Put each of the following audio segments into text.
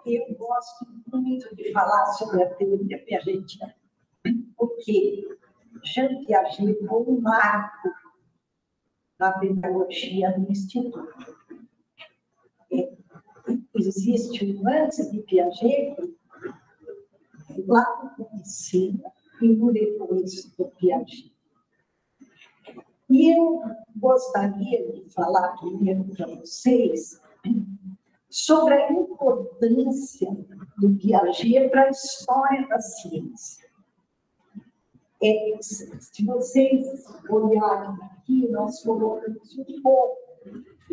Eu gosto muito de falar sobre a teoria piagetiana, porque Jean Piaget foi um marco na pedagogia do Instituto. Existe um antes de Piaget, lá no ensino, e no depois do Piaget. E eu gostaria de falar primeiro para vocês sobre a importância do Piaget para a história da ciência. Se vocês olharem aqui, nós colocamos um pouco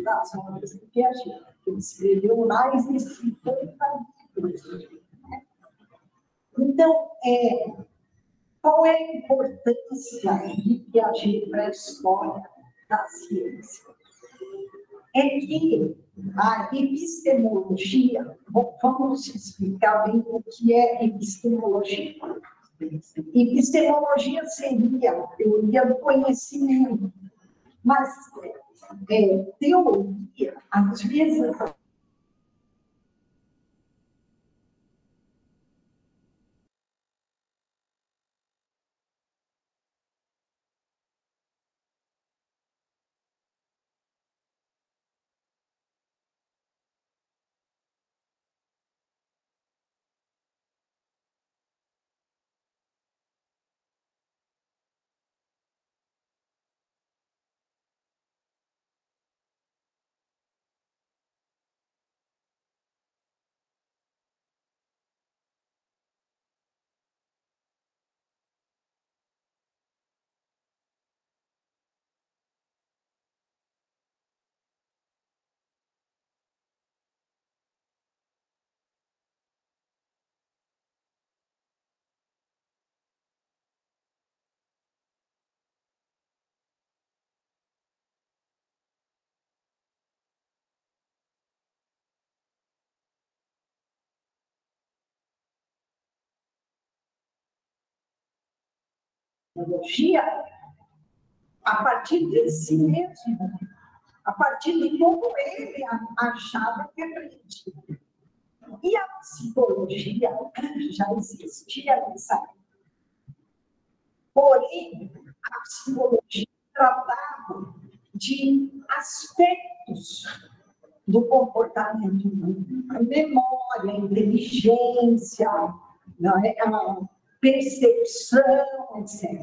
das obras do Piaget, que ele escreveu mais de 50 livros. Então, qual é a importância de Piaget para a história da ciência? É que a epistemologia, vamos explicar bem o que é epistemologia. Epistemologia seria a teoria do conhecimento, mas teoria, às vezes, a partir de si mesmo, a partir de como ele achava que aprendia. E a psicologia já existia nessa época. Porém, a psicologia tratava de aspectos do comportamento humano, a memória, a inteligência, a percepção, etc.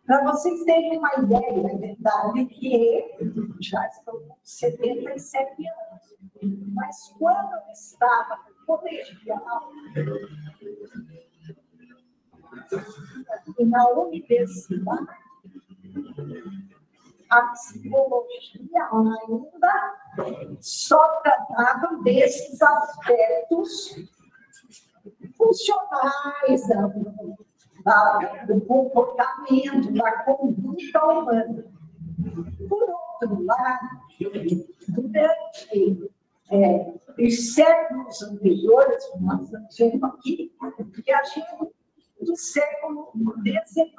Para vocês terem uma ideia, é verdade que já estou com 77 anos, mas quando eu estava no colegial e na universidade, a psicologia ainda só tratava desses aspectos funcionais, do comportamento, da conduta humana. Por outro lado, durante os séculos anteriores, nós estamos vendo aqui, Piaget do século XIX,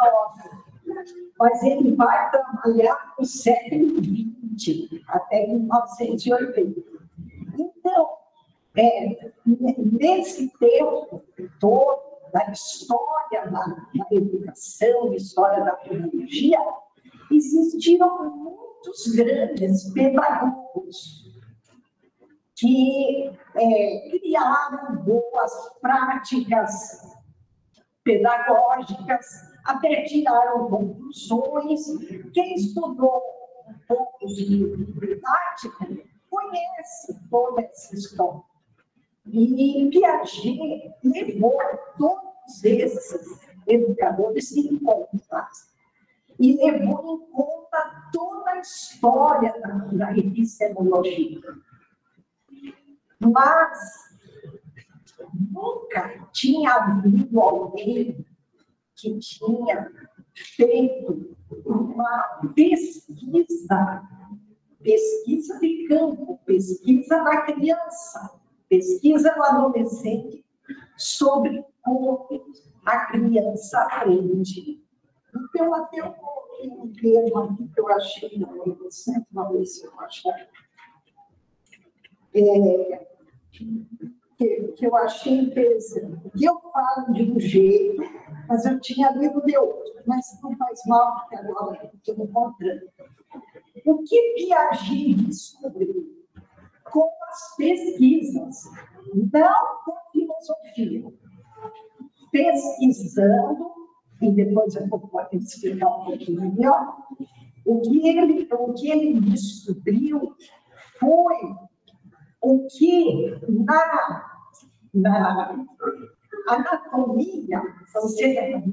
mas ele vai trabalhar no século XX, até 1980. Então, nesse tempo todo, da história da educação, história da pedagogia, existiram muitos grandes pedagogos que criaram boas práticas pedagógicas, até tiraram conclusões. Quem estudou um pouco de didática conhece toda essa história. E Piaget levou todos esses educadores em conta. E levou em conta toda a história da epistemologia. Mas nunca tinha havido alguém que tinha feito uma pesquisa de campo, pesquisa da criança, pesquisa no adolescente sobre como a criança aprende. Então, até eu coloquei um termo aqui que eu achei interessante, vamos ver se eu achar. que eu achei interessante. Que eu falo de um jeito, mas eu tinha lido de outro, mas não faz mal, porque agora estou encontrando. O que Piaget descobriu com as pesquisas, não com filosofia, pesquisando, e depois eu vou explicar um pouquinho melhor, o que ele descobriu foi o que na anatomia,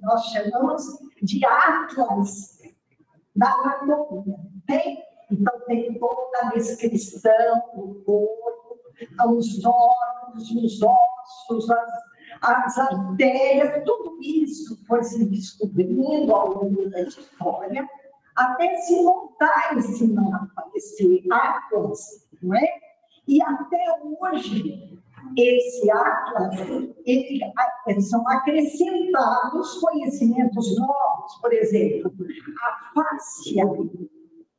nós chamamos de atlas da anatomia. Então, tem toda a descrição do corpo, os órgãos, os ossos, as artérias, tudo isso foi se descobrindo ao longo da história, até se montar esse mapa, esse atlas, não é? E até hoje, esse atlas, são acrescentados conhecimentos novos, por exemplo, a fáscia,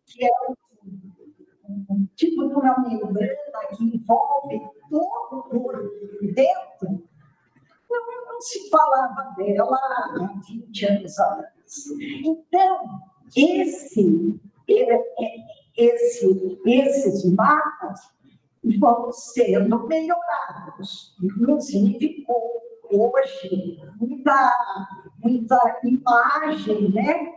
que é um tipo de uma membrana que envolve todo o corpo dentro. Não se falava dela há 20 anos atrás. Então, esses mapas vão sendo melhorados. Inclusive, hoje, muita imagem, né,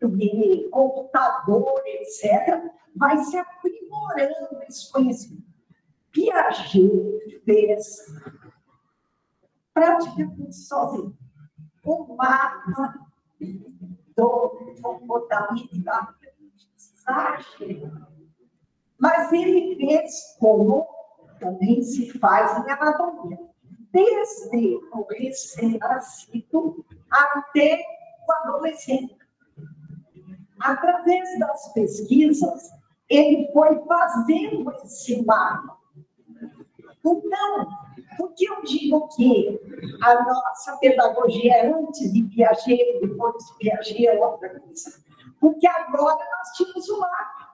de computador, etc., vai se aprimorando esse conhecimento. Piaget fez praticamente sozinho o mapa do comportamento da aprendizagem, mas ele fez como também se faz em anatomia, desde o recém-nascido até o adolescente. Através das pesquisas, ele foi fazendo esse mapa. Então, por que eu digo que a nossa pedagogia é antes de Piaget, depois de Piaget é outra coisa? Porque agora nós tínhamos o mapa.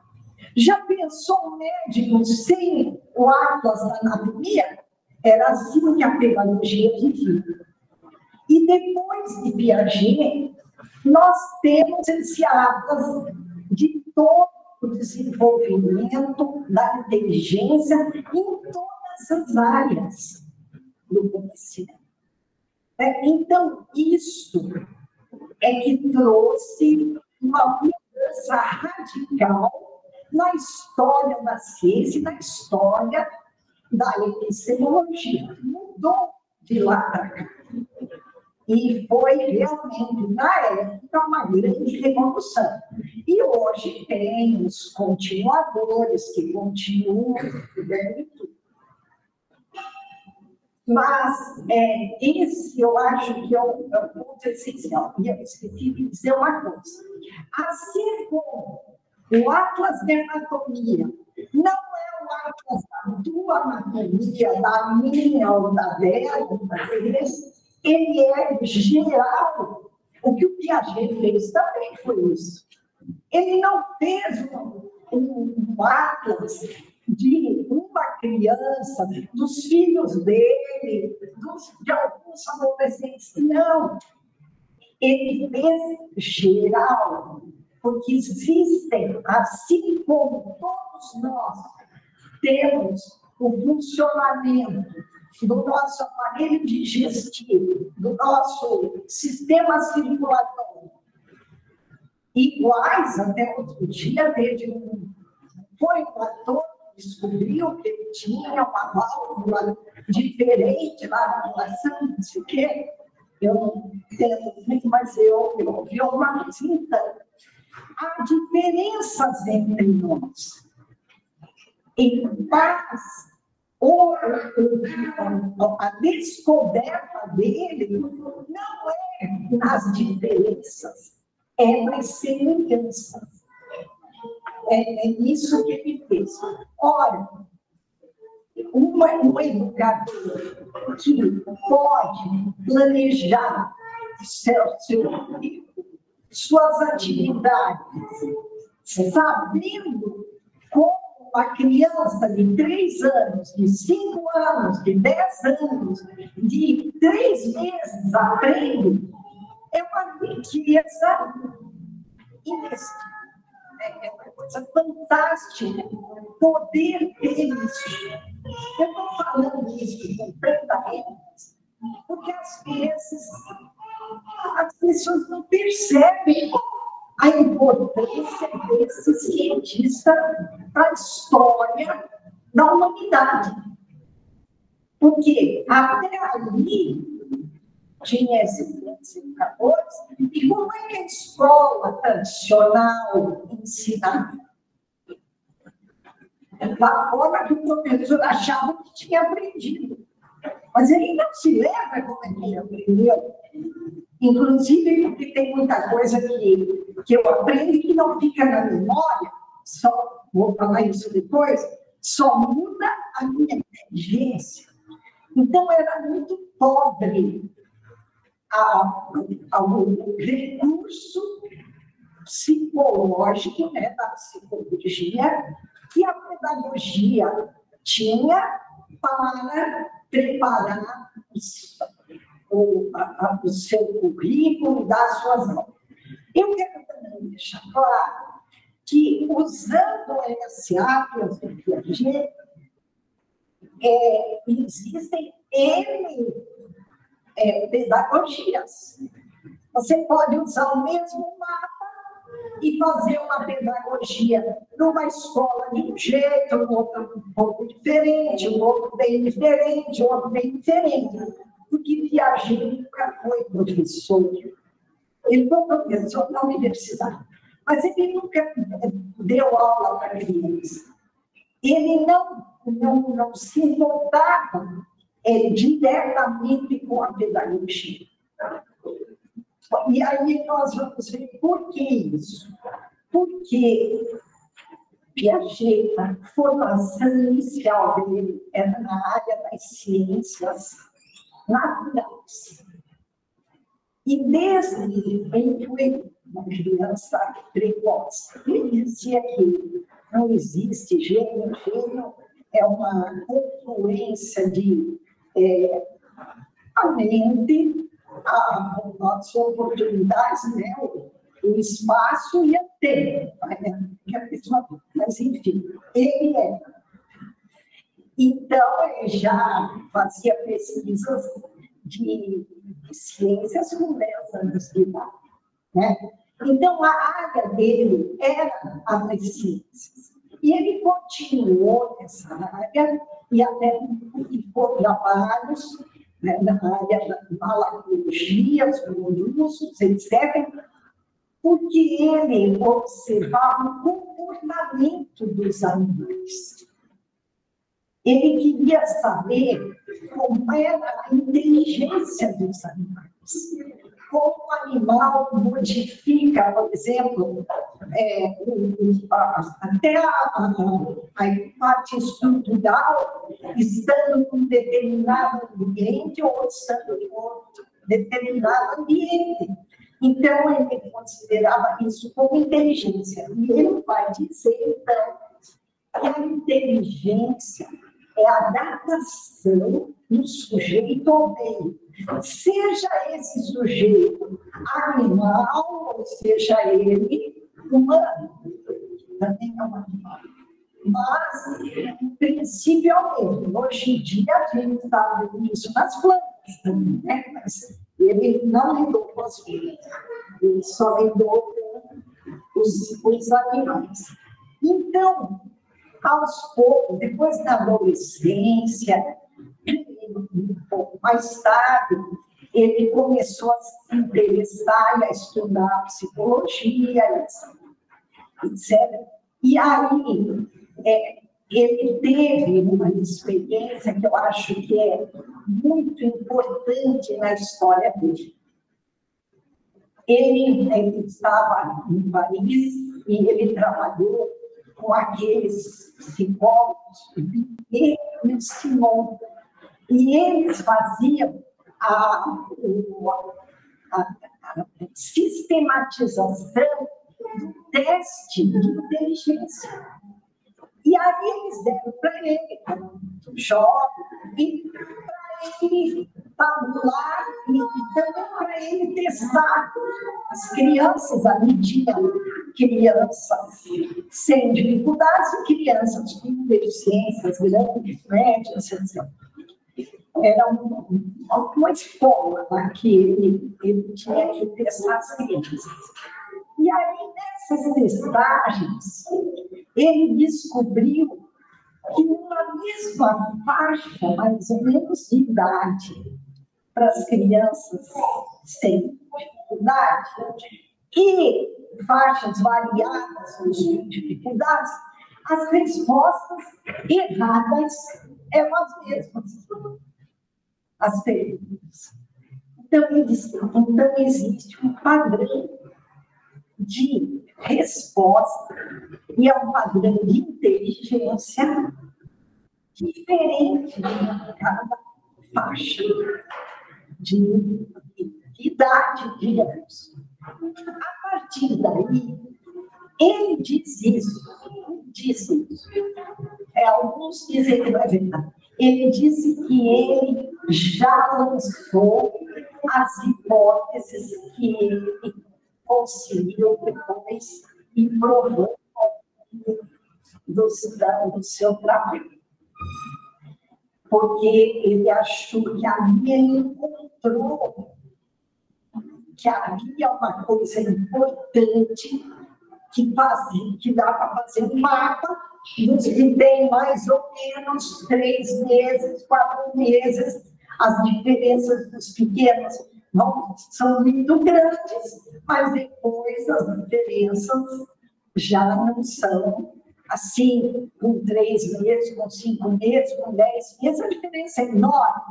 Já pensou um médico sem o atlas da anatomia? Era assim que a pedagogia vivia. E depois de Piaget, nós temos esse atlas de todo o desenvolvimento da inteligência em todas as áreas do conhecimento. Então, isso é que trouxe uma mudança radical na história da ciência e na história da epistemologia. Mudou de lá para cá. E foi realmente, na época, uma grande revolução. E hoje tem os continuadores que continuam estudando tudo. Mas esse eu acho que é o ponto essencial. E eu esqueci de dizer uma coisa. Assim como o Atlas de Anatomia não é o Atlas da tua anatomia, da minha ou da dela, ele é geral. O que o Piaget fez também foi isso. Ele não fez um atlas de uma criança, dos filhos dele, de alguns adolescentes. Não. Ele fez geral, porque existem, assim como todos nós temos o funcionamento do nosso aparelho digestivo, do nosso sistema circulatório, iguais até outro dia, foi um ator que descobriu que ele tinha uma válvula diferente lá na relação, não sei o quê. Eu não entendo muito, mas eu ouvi uma coisa. Então, há diferenças entre nós. Mas a descoberta dele não é nas diferenças, é nas semelhanças. É isso que ele fez. Ora, um educador que pode planejar suas atividades, sabendo uma criança de 3 anos, de 5 anos, de 10 anos, de 3 meses aprende, é uma riqueza inestimável. É uma coisa fantástica poder ter isso. Eu estou falando isso completamente porque, às vezes, as pessoas não percebem a importância desse cientista para a história da humanidade. Porque até ali tinha esse indicador, e como é que a escola tradicional ensinava? Da forma que o professor achava que tinha aprendido. Mas ele não se lembra como é que ele aprendeu. Inclusive, porque tem muita coisa que eu aprendo e que não fica na memória, só vou falar isso depois, só muda a minha inteligência. Então, era muito pobre o recurso psicológico, né, da psicologia, que a pedagogia tinha para preparar o seu currículo e dar suas aulas. Eu quero também deixar claro que, usando essa Piaget, existem N pedagogias. Você pode usar o mesmo mapa e fazer uma pedagogia numa escola de um jeito, um outro um pouco diferente, um outro bem diferente, outro bem diferente. Porque Piaget nunca foi professor. Ele foi professor na universidade, mas ele nunca deu aula para criança. Ele não se importava diretamente com a pedagogia. E aí nós vamos ver por que isso. Porque Piaget, a formação inicial dele era na área das ciências naturais. E desde ele foi uma criança precoce. Ele dizia que não existe gênio, gênio é uma confluência de a mente, as oportunidades, né, o espaço e o tempo. Mas, enfim, ele é. Então, ele já fazia pesquisas de ciências com 10 anos de idade. Né? Então, a área dele era a das ciências. E ele continuou nessa área e até ficou trabalhos, né, na área da malacologia, os moluscos, etc., porque ele observava o comportamento dos animais. Ele queria saber como era a inteligência dos animais. Como o animal modifica, por exemplo, até a parte estrutural, estando em um determinado ambiente ou estando em outro determinado ambiente. Então, ele considerava isso como inteligência. E ele vai dizer, então, que a inteligência é a adaptação do sujeito ao meio. Seja esse sujeito animal, ou seja ele humano. Também é um animal. Mas, o princípio é o mesmo. Hoje em dia, a gente está vendo isso nas plantas também, né? Mas ele não lidou com as plantas. Ele só lidou com os animais. Então, aos poucos, depois da adolescência, um pouco mais tarde, ele começou a se interessar e a estudar psicologia, etc. E aí, ele teve uma experiência que eu acho que é muito importante na história dele. Ele estava em Paris e ele trabalhou com aqueles psicólogos e o Simon. E eles faziam a sistematização do teste de inteligência. E aí eles deram para ele, muito jovem, e para ele tabular e também para ele testar. As crianças ali tinham crianças sem dificuldades e crianças com deficiências grandes, médias, etc. Era uma escola lá que ele tinha que testar as crianças. E aí, nessas testagens, ele descobriu que uma mesma faixa, mais ou menos, de idade para as crianças sem dificuldade e faixas variadas com dificuldades, as respostas erradas eram as mesmas. As perguntas. Então, existe um padrão de resposta e é um padrão de inteligência diferente de cada faixa de idade, digamos. A partir daí, ele diz isso. Alguns dizem que não é verdade. Ele disse que ele já lançou as hipóteses que ele conseguiu depois e provou do seu trabalho. Porque ele achou que ali ele encontrou que havia uma coisa importante que dá para fazer um mapa dos que tem mais ou menos 3 meses, 4 meses. As diferenças dos pequenos não são muito grandes, mas depois as diferenças já não são assim, com 3 meses, com 5 meses, com 10 meses, a diferença é enorme.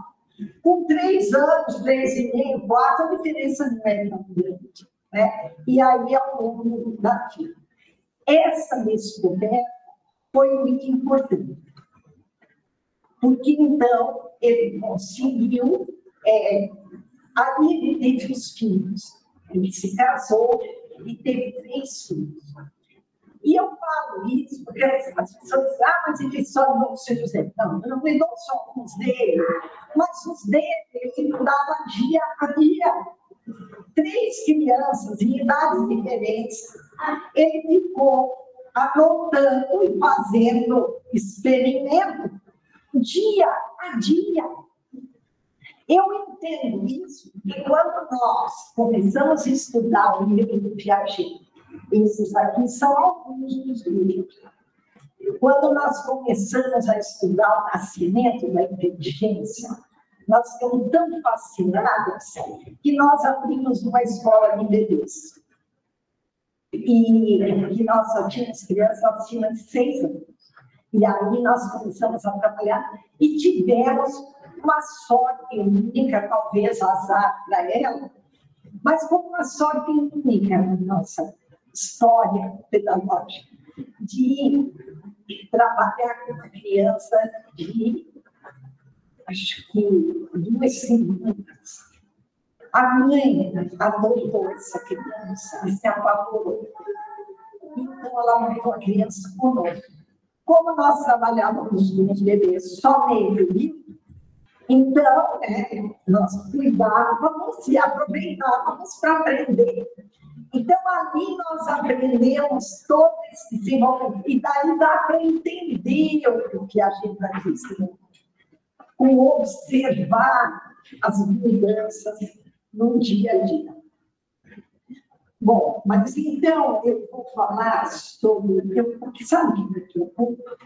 Com 3 anos, 3,5, 4, a diferença não é tão grande. Né? E aí, ao longo da vida. Essa descoberta foi muito importante. Porque, então, ele conseguiu... aí ele teve os filhos. Ele se casou e teve 3 filhos. E eu falo isso porque as pessoas dizem, mas ele só não se José. Não, eu não cuidou só os dele, mas os dele, ele dava dia a dia. 3 crianças em idades diferentes. Ele ficou anotando e fazendo experimento dia a dia. Eu entendo isso, que quando nós começamos a estudar o livro do Piaget, esses aqui são alguns dos livros. Quando nós começamos a estudar o nascimento da inteligência, nós ficamos tão fascinados que nós abrimos uma escola de bebês. E nós só tínhamos crianças acima de 6 anos. E aí nós começamos a trabalhar e tivemos uma sorte única, talvez azar para ela, mas como uma sorte única na nossa história pedagógica, de trabalhar com uma criança de, acho que, 2 semanas. A mãe adotou essa criança e se apavorou. Então, ela mandou a criança conosco. Como nós trabalhávamos com os bebês só meio livro, então, nós cuidávamos e aproveitávamos para aprender. Então, ali nós aprendemos todo esse desenvolvimento. E daí dá para entender o que a gente está dizendo. O observar as mudanças no dia a dia. Bom, mas então eu vou falar sobre... Porque sabe o que me preocupa?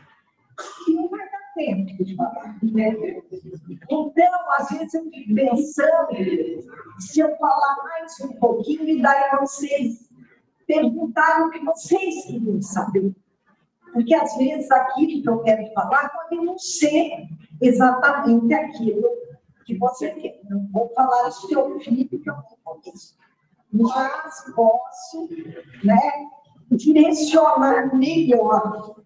Que não vai dar tempo de falar, né? Então, às vezes eu fico pensando, se eu falar mais um pouquinho, e daí vocês perguntaram o que vocês queriam saber. Porque, às vezes, aquilo que eu quero falar pode não ser exatamente aquilo que você quer. Não vou falar do seu filho, que eu não conheço. Mas posso, direcionar melhor.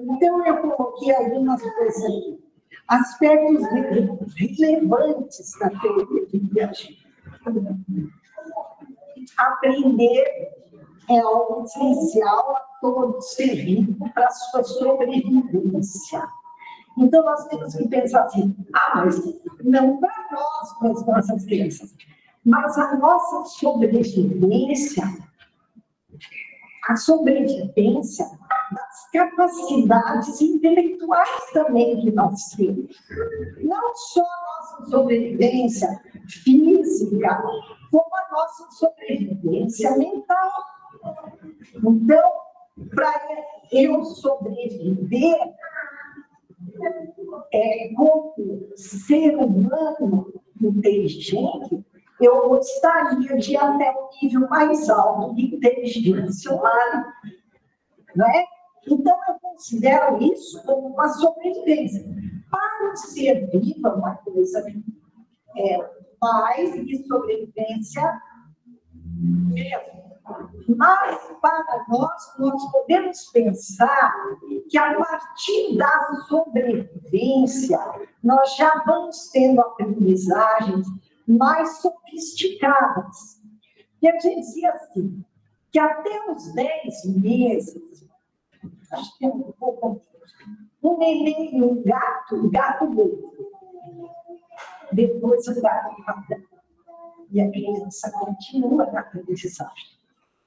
Então, eu coloquei algumas coisas aqui. Aspectos relevantes da teoria de Piaget. Aprender é algo essencial a fator específico para a sua sobrevivência. Então, nós temos que pensar assim, mas não para nós, para as nossas crianças, mas a nossa sobrevivência, a sobrevivência das capacidades intelectuais também que nós temos. Não só a nossa sobrevivência física, como a nossa sobrevivência mental. Então, para eu sobreviver, como ser humano inteligente, eu gostaria de ir até um nível mais alto de inteligência humana. Não é? Então, eu considero isso como uma sobrevivência. Para o ser vivo, é uma coisa mais que sobrevivência mesmo. Mas, para nós podemos pensar que, a partir da sobrevivência, nós já vamos tendo aprendizagens mais sofisticadas. E a gente dizia assim, que até os 10 meses, acho que é um pouco, um neném e um gato morto. Depois o gato mata. E a criança continua na aprendizagem.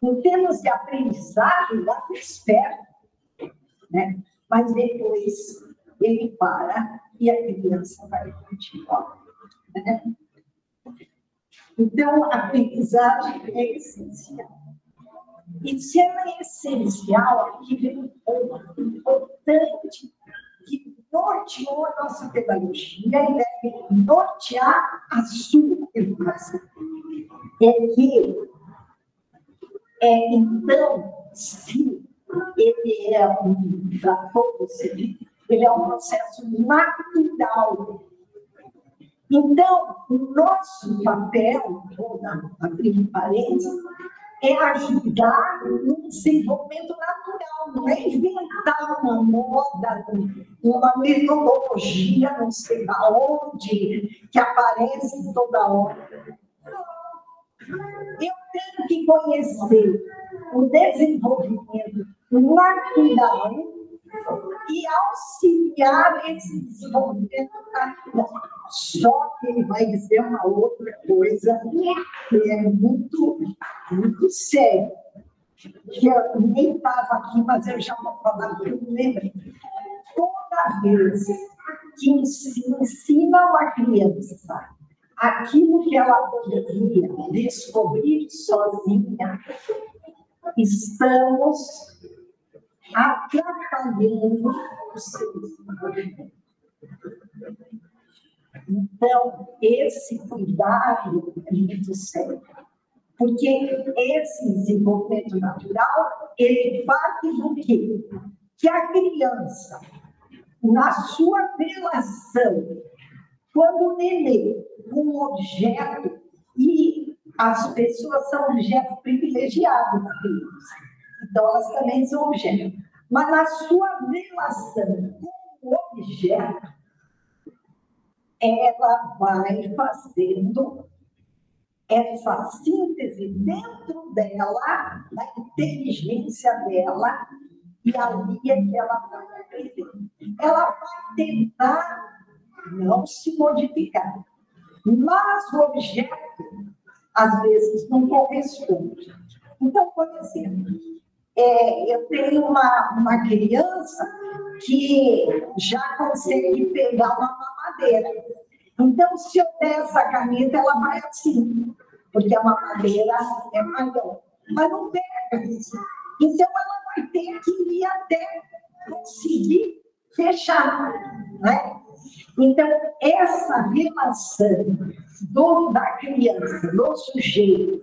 Em termos de aprendizagem, lá é esperto, né? Mas depois ele para e a criança vai continuar. Né? Então, a aprendizagem é essencial. E se ela é essencial, aqui vem um ponto importante que norteou a nossa pedagogia e deve nortear a sua educação. É que, então, se ele é ele é um processo natural. Então, o nosso papel, vou abrir parênteses, é ajudar no desenvolvimento natural, não é inventar uma moda, uma metodologia, não sei aonde, que aparece toda hora. Eu tenho que conhecer o desenvolvimento natural e auxiliar esse desenvolvimento natural. Só que ele vai dizer uma outra coisa que é muito, muito séria, que eu nem estava aqui, mas eu já vou falar que eu me lembrei. Toda vez que se ensina uma criança aquilo que ela poderia descobrir sozinha, estamos atrapalhando o seu desenvolvimento. Então, esse cuidado é muito sério, porque esse desenvolvimento natural, ele parte do quê? Que a criança, na sua relação, quando o neném, um objeto, e as pessoas são objetos privilegiados da criança, então elas também são objetos, mas na sua relação com o objeto, ela vai fazendo essa síntese dentro dela, da inteligência dela, e ali é que ela vai aprender. Ela vai tentar não se modificar, mas o objeto, às vezes, não corresponde. Então, por exemplo, eu tenho uma criança que já consegue pegar uma mamadeira. Então, se eu der essa caneta, ela vai assim, porque a mamadeira é maior. Mas não pega isso. Então, ela vai ter que ir até conseguir fechar, né? Então, essa relação da criança, do sujeito,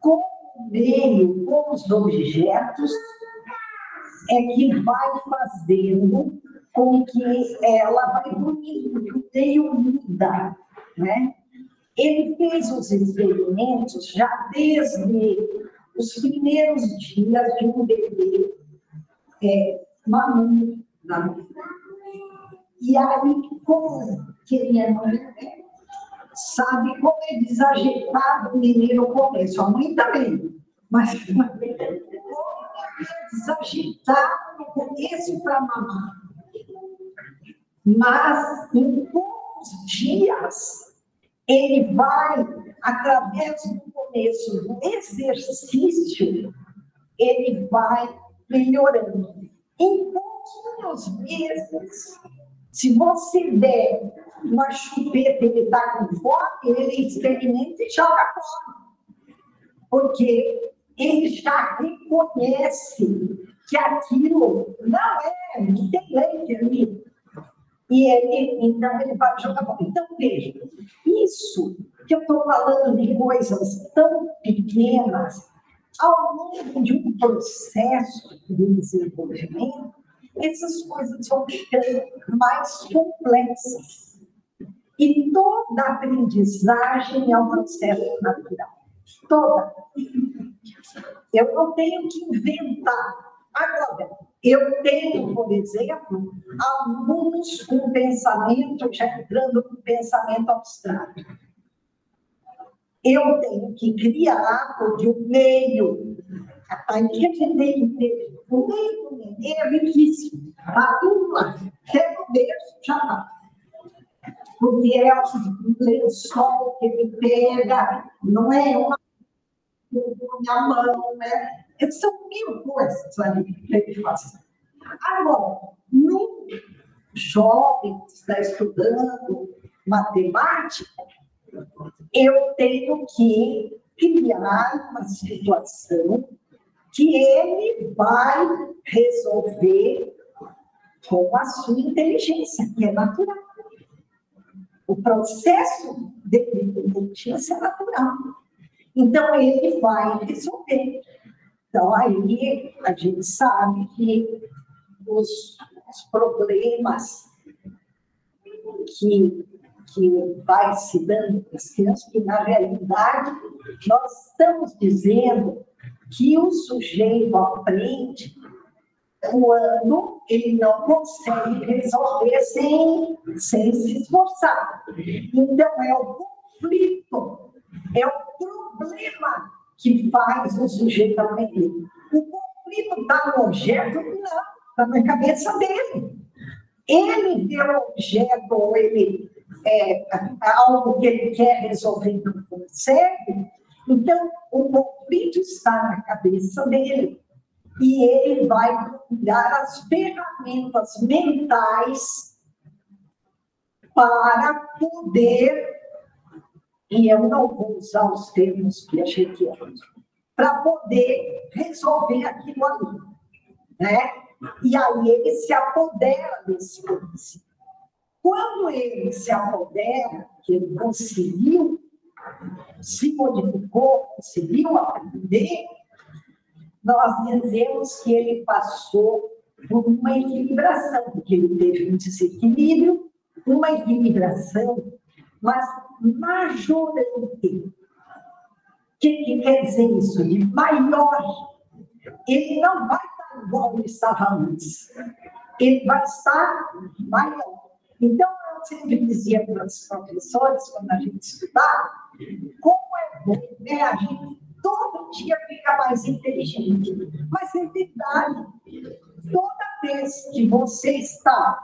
com o meio, com os objetos, é que vai fazendo com que ela vai unindo, que o meio muda, né? Ele fez os experimentos já desde os primeiros dias de um bebê mamando na vida. E aí, como quem é mãe, sabe como é desajeitado o menino no começo. A mãe também. Mas como desagitado no começo para mamar. Mas, em poucos dias, ele vai, através do começo do exercício, ele vai melhorando. Em pouquinhos meses, se você der uma chupeta e ele está com fome, ele experimenta e joga fora. Porque ele já reconhece que aquilo não tem leite ali. E ele, então, ele vai jogar fora. Então, veja, isso que eu estou falando de coisas tão pequenas, ao longo de um processo de desenvolvimento, essas coisas vão ficando mais complexas. E toda aprendizagem é um processo natural. Toda. Eu não tenho que inventar. Agora, eu tenho, por exemplo, alunos com pensamento, já entrando com pensamento abstrato. Eu tenho que criar, porque o meio, aí que a gente tem que ter, o meio do neném é riquíssimo. Está tudo lá. Quer o berço, já está. Porque é o lençol que ele pega, não é uma minha mão, né? São mil coisas ali que ele faz. Agora, no jovem que está estudando matemática, eu tenho que criar uma situação que ele vai resolver com a sua inteligência, que é natural. O processo de inteligência é natural. Então, ele vai resolver. Então, aí a gente sabe que os problemas que vai se dando para as crianças, que na realidade nós estamos dizendo que o sujeito aprende quando ele não consegue resolver sem se esforçar. Então, é o conflito, é o problema que faz o sujeito aprender. O conflito está no objeto? Não, está na cabeça dele. Ele vê o objeto, ou ele algo que ele quer resolver e não consegue, então o conflito está na cabeça dele. E ele vai procurar as ferramentas mentais para poder, e eu não vou usar os termos piagetianos, para poder resolver aquilo ali, né? E aí ele se apodera desse princípio. Quando ele se apodera, que ele conseguiu, se modificou, conseguiu aprender, nós dizemos que ele passou por uma equilibração, porque ele teve um desequilíbrio, uma equilibração, mas majorante. O que quer dizer isso? De maior. Ele não vai estar igual ele estava antes. Ele vai estar maior. Então, eu sempre dizia para os professores, quando a gente estudava, como é bom, né? A gente todo dia fica mais inteligente. Mas é verdade. Toda vez que você está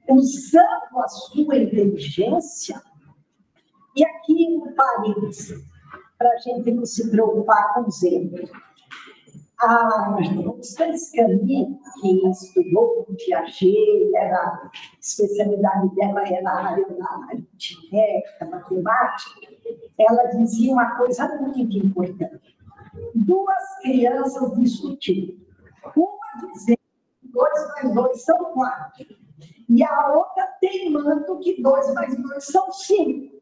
usando a sua inteligência, e aqui um parênteses, para a gente não se preocupar com os erros. A Constance Camille, que estudou com Piaget, a especialidade dela era a área da aritmética, matemática, ela dizia uma coisa muito importante. Duas crianças discutindo. Uma dizendo que 2 mais 2 são 4. E a outra teimando que 2 mais 2 são 5.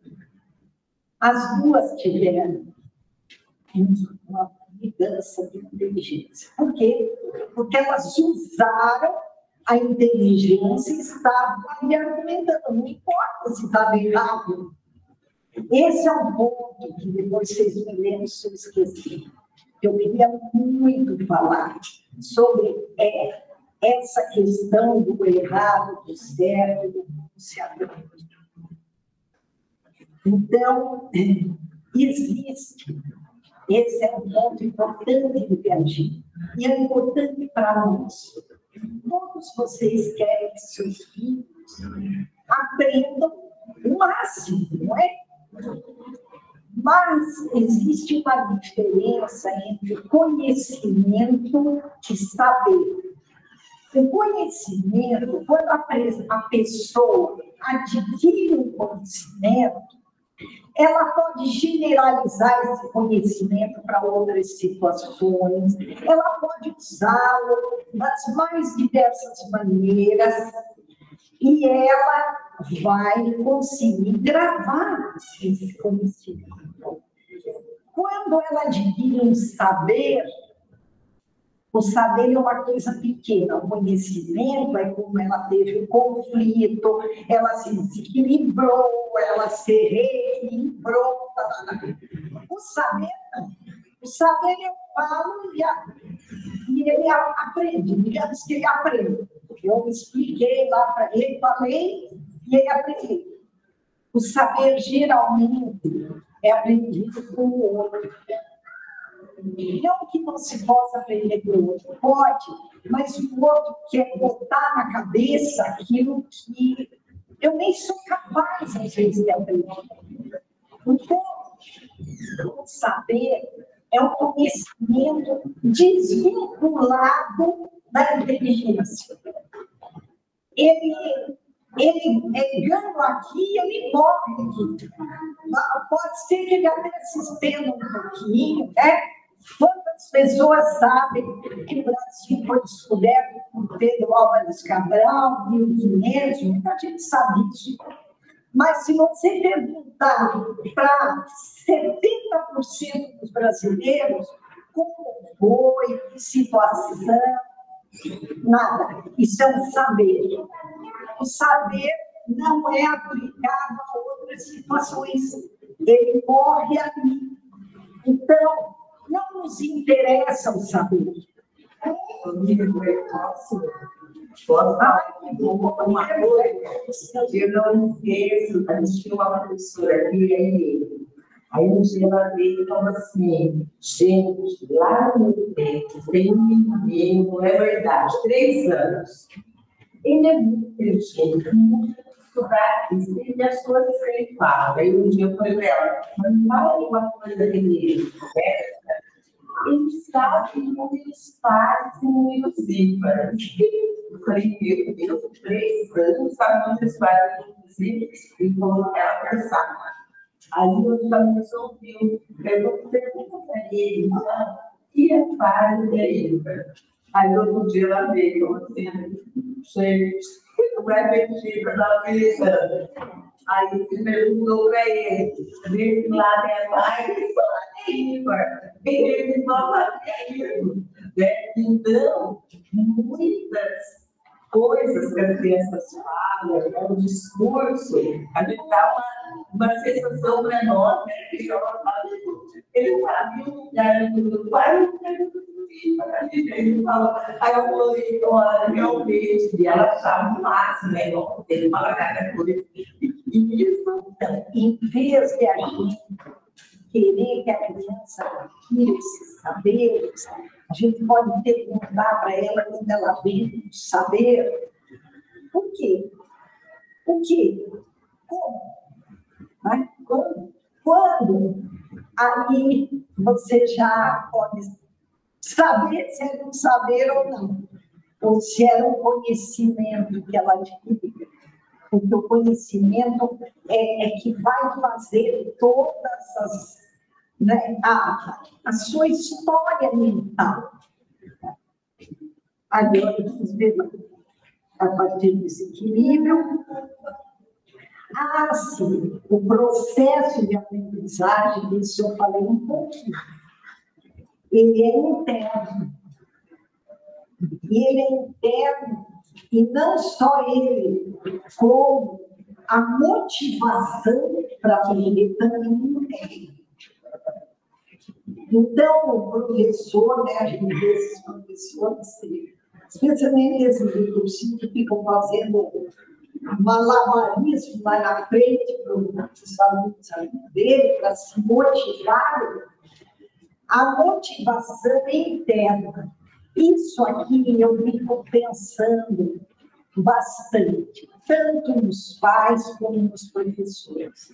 As duas tiveram uma mudança de inteligência. Por quê? Porque elas usaram a inteligência e estavam ali argumentando. Não importa se estava errado. Esse é um ponto que depois vocês me lembram se eu esqueci. Eu queria muito falar sobre essa questão do errado, do certo, do pronunciamento. Então, existe. Esse é um ponto importante do Piaget. E é importante para nós. Todos vocês querem que seus filhos aprendam o máximo, não é? Mas existe uma diferença entre conhecimento e saber. O conhecimento, quando a pessoa adquire um conhecimento, ela pode generalizar esse conhecimento para outras situações, ela pode usá-lo das mais diversas maneiras, e ela vai conseguir gravar esse conhecimento. Quando ela adquire um saber, o saber é uma coisa pequena, o conhecimento é como ela teve um conflito, ela se desequilibrou, ela se reequilibrou. O saber eu falo e ele aprende, digamos que ele aprende. Eu expliquei lá para ele, falei e ele aprendeu. O saber geralmente é aprendido com o outro. Não que não se possa aprender com o outro, pode, mas o outro quer botar na cabeça aquilo que eu nem sou capaz, às vezes, de aprender. Então, o saber é um conhecimento desvinculado da inteligência. Ele ganha aqui, ele morre aqui. Pode ser que ele até se estenda um pouquinho, né? Quantas pessoas sabem que o Brasil foi descoberto por Pedro Álvares Cabral, 1500, muita gente sabe disso. Mas se você perguntar para 70% dos brasileiros como foi, que situação, nada. Isso é um saber. O saber não é aplicado a outras situações. Ele morre ali. Então, não nos interessa o saber. Uma coisa, eu não esqueço, a gente tinha uma professora aqui, aí um dia ela veio e falou assim, gente, lá no tempo tem um menino, não é verdade, 3 anos. Ele é muito inteligente, muito estudado, ele achou que ele fala. Aí um dia eu falei para ela, mas fala uma coisa dele, ele sabe onde ele está números ímpares. Eu falei, meu Deus, 3 anos, sabe onde eles fazem números ímpares? E falou que ela pensava. Aí eu já me resolvi, pergunta para ele, que é fase de ímpar? Aí outro dia ela veio, falou assim, gente, não é mentira da vida. Aí se perguntou para ele, desse lado é mais ímpar. Ele fala isso. Então, muitas coisas que as crianças falam, o discurso, a gente dá uma sensação para nós, né? Que ela fala, ele sabia o lugar do pai, ele fala, aí eu falei, olha, realmente, e ela achava o máximo, né? Ele fala cada coisa. E isso, em vez de a gente querer que a criança adquira esses saberes, a gente pode perguntar para ela quando ela vem saber por quê? O quê? Como? Né? Quando? Aí você já pode saber se era um saber ou não, ou se era um conhecimento que ela adquiriu. Porque o conhecimento é que vai fazer todas as, né, a sua história mental. Agora, vamos ver a partir desse equilíbrio. Sim, o processo de aprendizagem, disso eu falei um pouquinho. Ele é interno. E ele é interno. E não só ele, como a motivação para aprender também tem. Então, o professor, né, a gente vê esses professores, especialmente esses do cursinho que ficam fazendo malabarismo lá na frente para os alunos dele, para se motivarem, a motivação é interna. Isso aqui eu fico pensando bastante, tanto nos pais como nos professores.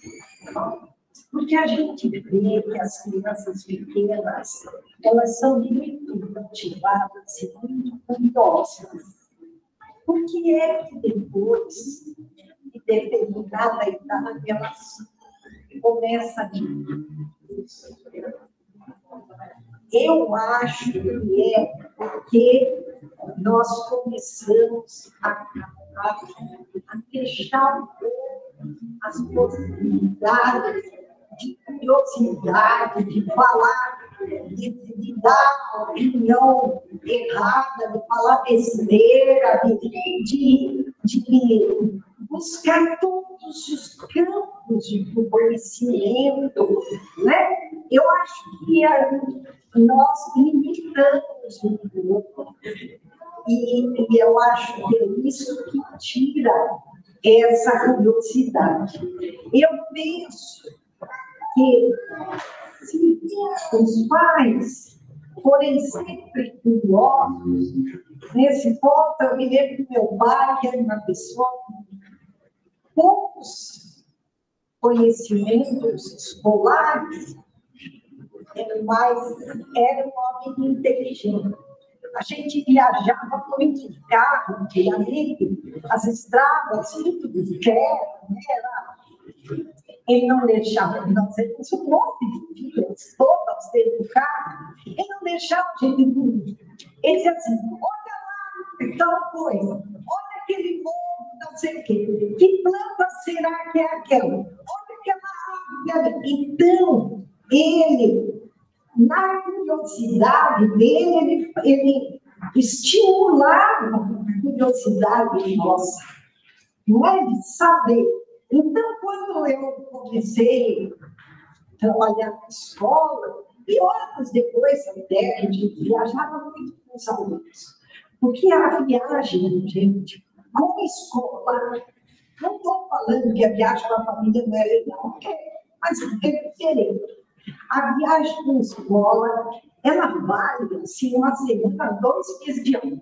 Porque a gente vê que as crianças pequenas, elas são muito motivadas e muito curiosas. Por que é que depois de determinada idade elas começam a dividir? Eu acho que é porque nós começamos a deixar um pouco as possibilidades de curiosidade, de falar, de dar opinião errada, de falar besteira, de buscar todos os campos do conhecimento, né? Eu acho que nós limitamos um pouco, e eu acho que é isso que tira essa curiosidade. Eu penso que se os pais forem sempre curiosos, nesse ponto eu me lembro do meu pai, que era uma pessoa com poucos conhecimentos escolares, mas era um homem inteligente. A gente viajava muito de carro, antigamente, as estradas, muito de terra, né? Ele não deixava, nós temos um monte de filhas, todas dentro do carro, ele não deixava a gente dormir. Ele dizia assim, olha lá, tal coisa, olha aquele morro, não sei o quê, que planta será que é aquela? Olha aquela árvore. Então, ele, na curiosidade dele, ele estimulava a curiosidade nossa, não é de saber. Então, quando eu comecei a trabalhar na escola, e anos depois até, a gente viajava muito com os alunos, porque a viagem, gente, com a escola, não estou falando que a viagem com a família não é legal, mas é diferente. A viagem com a escola, ela vale, assim, uma semana, 2 meses de ano.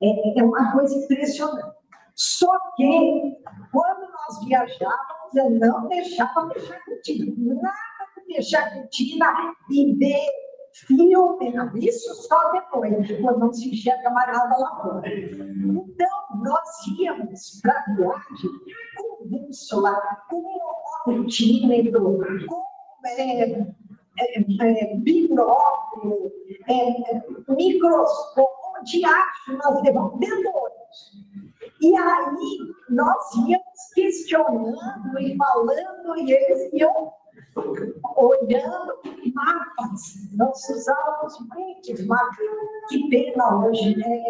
É uma coisa impressionante. Só que, quando nós viajávamos, eu não deixava mexer cortina. Nada de mexer cortina e ver filme, isso só depois, quando não se enxerga mais nada lá fora. Então, nós íamos para a viagem com bússola, com altímetro, com binóculo, microscópio, onde acho nós levamos demônios. E aí nós íamos questionando e falando, e eles iam olhando mapas. Nós usávamos muitos mapas. Que pena hoje, né?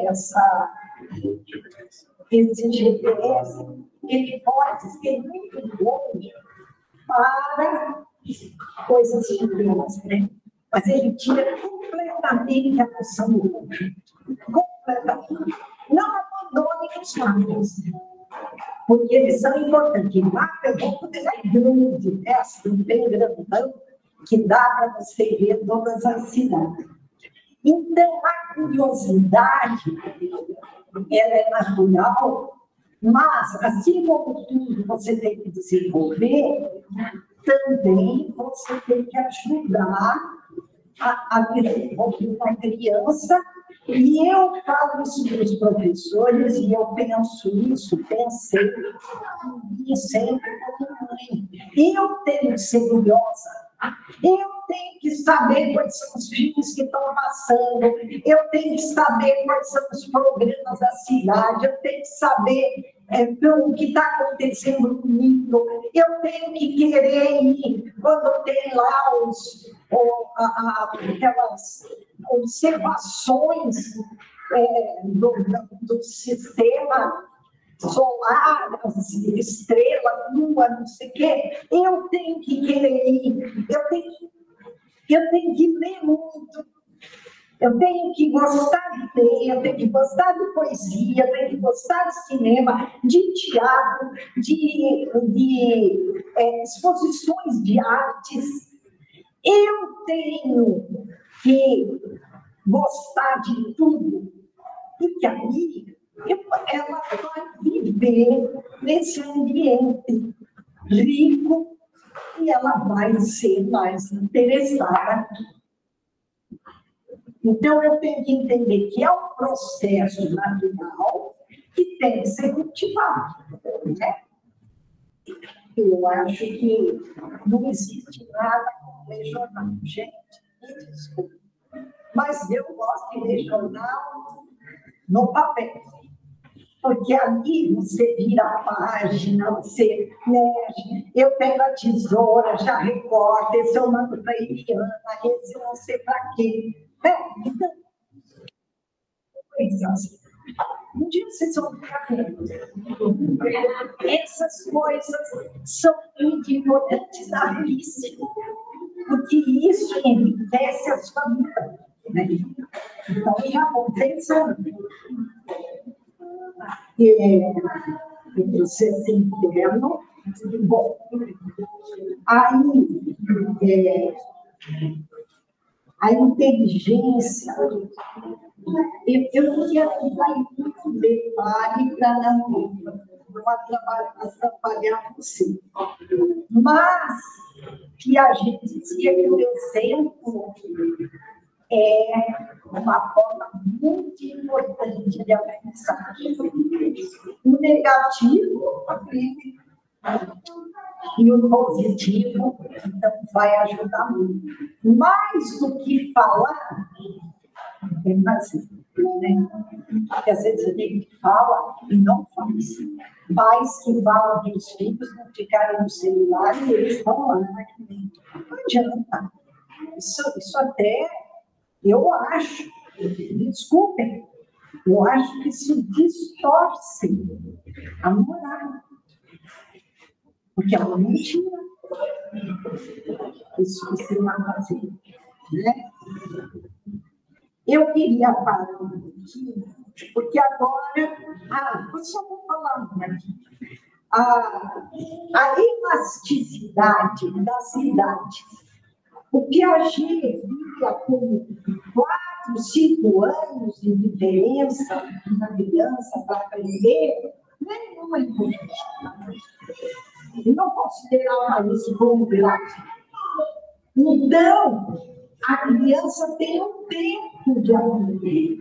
Esse GPS, ele pode ser muito bom para coisas pequenas, né? Mas ele tira completamente a noção do outro. Completamente. Não abandone os mapas, porque eles são importantes. O mapa é bom porque ele é grande, né? Assim, bem grandão, que dá para você ver todas as cidades. Então, a curiosidade, ela é natural, mas, assim como tudo você tem que desenvolver, também você tem que ajudar a desenvolver uma criança. E eu falo isso para os professores, e eu penso isso, pensei, e sempre como mãe. Eu tenho que ser curiosa. Eu tenho que saber quais são os filmes que estão passando, eu tenho que saber quais são os programas da cidade, eu tenho que saber o que está acontecendo comigo, eu tenho que querer ir quando tem lá aquelas observações do sistema solar, estrela, lua, não sei o quê, eu tenho que querer ir, eu tenho que ler muito, eu tenho que gostar de ler, eu tenho que gostar de poesia, eu tenho que gostar de cinema, de teatro, de exposições de artes. Eu tenho que gostar de tudo, porque aí ela vai viver nesse ambiente rico e ela vai ser mais interessada. Então, eu tenho que entender que é um processo natural que tem que ser cultivado, né? Eu acho que não existe nada como ler jornal. Gente, me desculpe, mas eu gosto de ler jornal no papel. Porque ali você vira a página, você mexe, eu pego a tesoura, já recorto, esse eu mando para a Eliana, esse eu não sei para quê. Então, um dia vocês vão ficar vendo. Essas coisas são muito importantes na vida, porque isso enriquece a sua vida. Né? Então, já vou pensando. O processo interno. Bom, aí, a inteligência, eu queria dar muito detalhe para não atrapalhar você. Mas que a gente dizia que o exemplo é uma forma muito importante de aprendizagem. O negativo aprende e o positivo então vai ajudar muito. Mais do que falar, tem fazer, né? Porque às vezes a gente fala e não faz. Pais que falam que os filhos não ficaram no celular e eles estão lá. Não adianta. Isso até, eu acho, desculpem, eu acho que isso distorce a moral. Porque é uma mentira. Isso que você vai fazer. Né? Eu queria falar um pouquinho, porque agora, eu só vou falar uma aqui. A elasticidade das cidades. O Piaget via como 4, 5 anos de diferença na criança para aprender, nenhuma importância. Eu não considerava isso como grave. Então, a criança tem um tempo de aprender.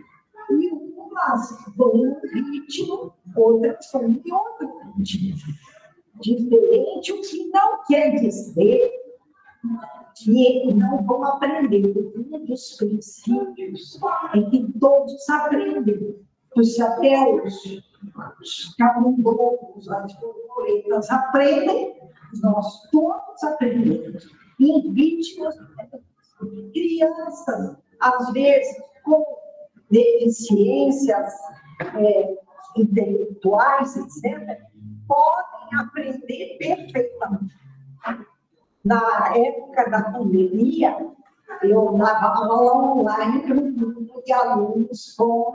E umas vão em um ritmo, outras vão em outro ritmo. Diferente, o que não quer dizer que não vão aprender. Um dos princípios é que todos aprendem. Porque até os camundongos, as borboletas aprendem, nós todos aprendemos. Em ritmos, crianças, às vezes, com deficiências intelectuais, etc., podem aprender perfeitamente. Na época da pandemia, eu dava aula online para um grupo de alunos com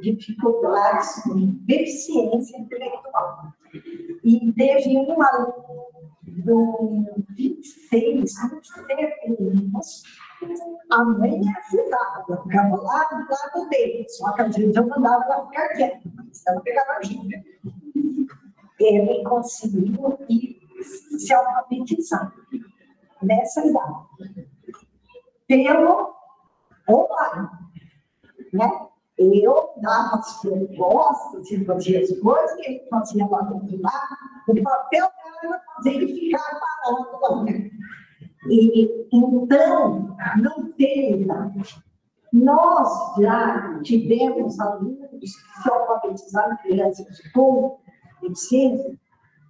dificuldades, com deficiência intelectual. E teve um aluno do 26 anos, a mãe me ajudava, eu ficava lá do lado dele, só que às vezes eu mandava ela ficar quieta, mas ela pegava ajuda. Ele conseguiu se alfabetizar nessa idade, pelo online, né? Eu dava as propostas e fazia as coisas, que ele fazia lá do lado, o papel dela fazia ele ficar parado lá, né? E, então, não tem idade. Nós já tivemos alunos que se alfabetizaram, crianças com deficiência,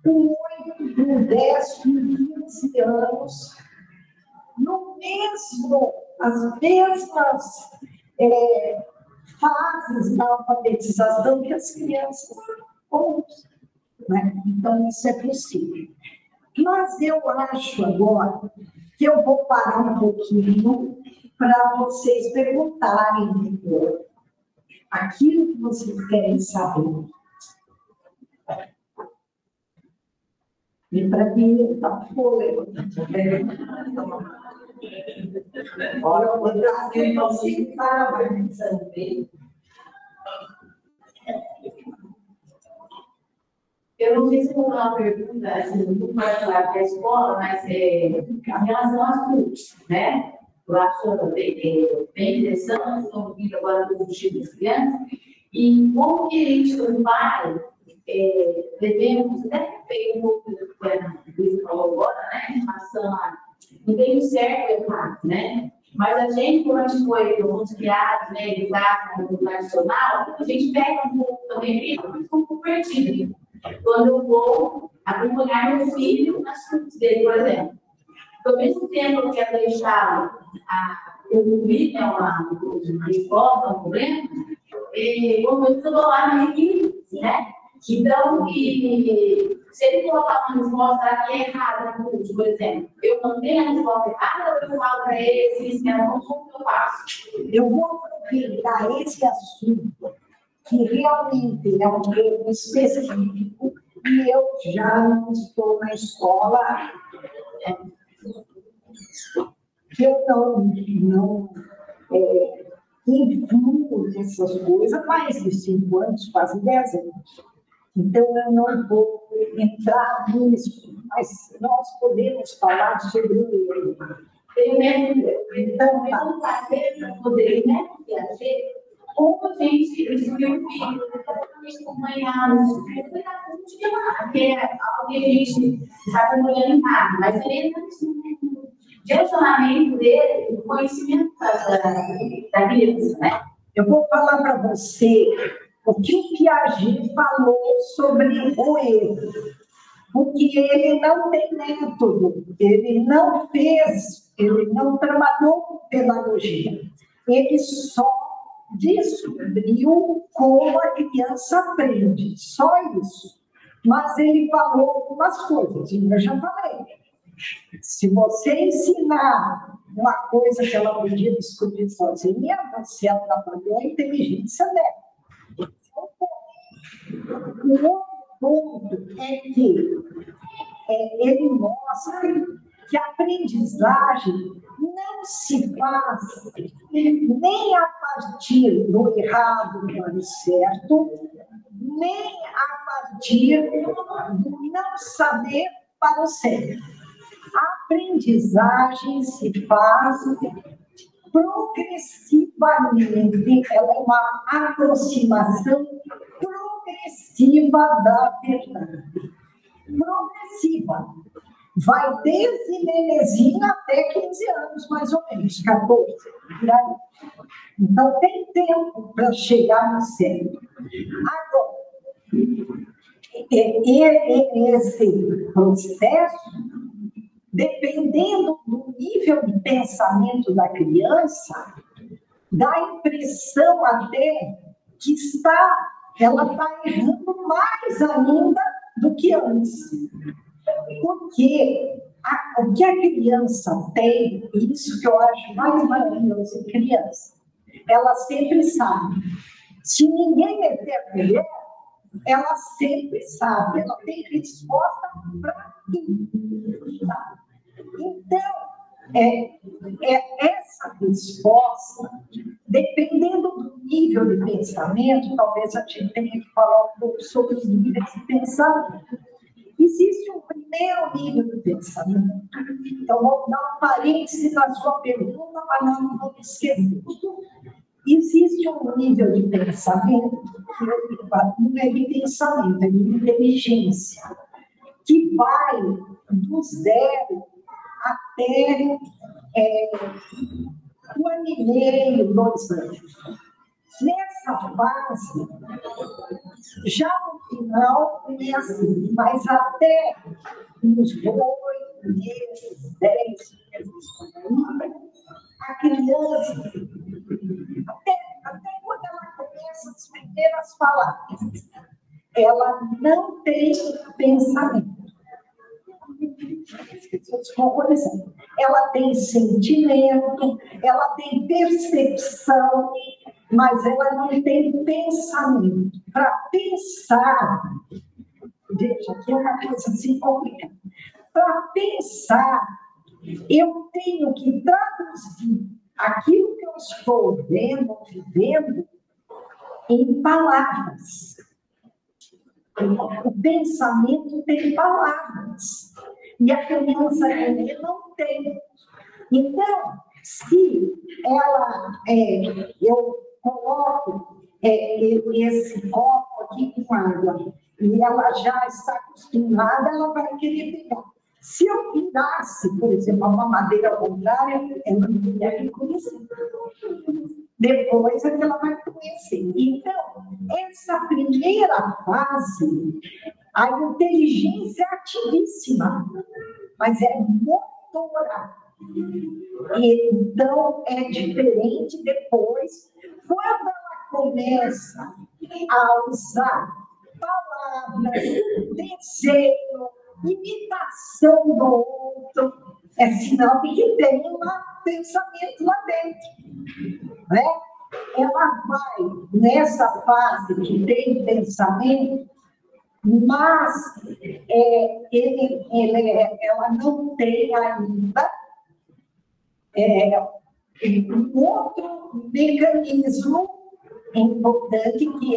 com 8, com 10, com 15 anos, as mesmas fases da alfabetização que as crianças com, né? Então, isso é possível. Mas eu acho agora que eu vou parar um pouquinho para vocês perguntarem aquilo que vocês querem saber. E para mim, está fôlego. Olha, o Brasil não se fala também. Eu não sei se vou dar uma pergunta, assim, muito mais clara que a escola, mas em relação às CUTs, né? Eu acho bem interessante, estou ouvindo agora do Chico das Crianças, e como que a gente, como pai, devemos, até ter um pouco do que a Luísa falou agora, né, em relação a não tem o certo e o errado, né? Mas a gente, quando a gente foi criados, né, educados no tradicional, a gente pega um pouco também, um pouco perdido. Quando eu vou acompanhar meu filho nas cursos dele, por exemplo. Ao mesmo tempo que eu quero deixar concluir, né, uma escola, um problema, como eu estou lá na equipe, né? Então, se ele colocar uma resposta que é errada no curso, por exemplo, eu não tenho a resposta errada, ou eu falo para ele, se isso não, como que eu faço? Eu vou aproveitar esse assunto, que realmente é um termo específico, e eu já não estou na escola, eu não influo nessas coisas, mais de 5 anos, quase 10 anos. Então, eu não vou entrar nisso, mas nós podemos falar sobre ele. Então, vamos fazer para poder, né, como a gente decidiu acompanhar que é algo que a gente está trabalhando em casa, mas ele o direcionamento dele, o conhecimento da criança, né? Eu vou falar para você o que o Piaget falou sobre o erro, porque ele não tem método, ele não fez, ele não trabalhou com pedagogia, ele só descobriu como a criança aprende, só isso. Mas ele falou algumas coisas, eu já falei. Se você ensinar uma coisa que ela podia descobrir sozinha, você atrapalhou a inteligência dela. O outro ponto é que ele mostra que a aprendizagem não se faz nem a partir do errado para o certo, nem a partir do não saber para o certo. A aprendizagem se faz progressivamente, ela é uma aproximação progressiva da verdade. Progressiva. Vai desde Menezinho até 15 anos, mais ou menos, 14. Por aí. Então, tem tempo para chegar no certo. Agora, esse processo, dependendo do nível de pensamento da criança, dá a impressão até que ela está errando mais ainda do que antes. Porque o que a criança tem, isso que eu acho mais maravilhoso em criança, ela sempre sabe. Se ninguém meter a colher, ela sempre sabe, ela tem resposta para tudo. Tá? Então, essa resposta, dependendo do nível de pensamento, talvez a gente tenha que falar um pouco sobre os níveis de pensamento. Existe um primeiro nível de pensamento. Então, vou dar um parêntese na sua pergunta, mas não vou esquecer. Existe um nível de pensamento, não é de pensamento, é de inteligência, que vai do 0 até 1 ano e meio, 2 anos. Nessa fase, já no final começa assim, mas até uns 8 meses, 10 meses, a criança, até quando ela começa as primeiras palavras, ela não tem pensamento. Ela tem sentimento, ela tem percepção, mas ela não tem pensamento. Para pensar, veja, aqui é uma coisa assim complicada. Para pensar, eu tenho que traduzir aquilo que eu estou vendo, vivendo, em palavras. O pensamento tem palavras. E a criança não tem. Então, se eu coloco esse copo aqui com água e ela já está acostumada, ela vai querer pegar. Se eu virasse, por exemplo, uma madeira ao contrário, ela não ia reconhecer. Depois é que ela vai conhecer. Então, essa primeira fase, a inteligência é ativíssima, mas é motora. Então, é diferente depois, quando ela começa a usar palavras, desenho, imitação do outro, é sinal de que tem um pensamento lá dentro. Né? Ela vai nessa fase que tem pensamento, mas ela não tem ainda um outro mecanismo importante que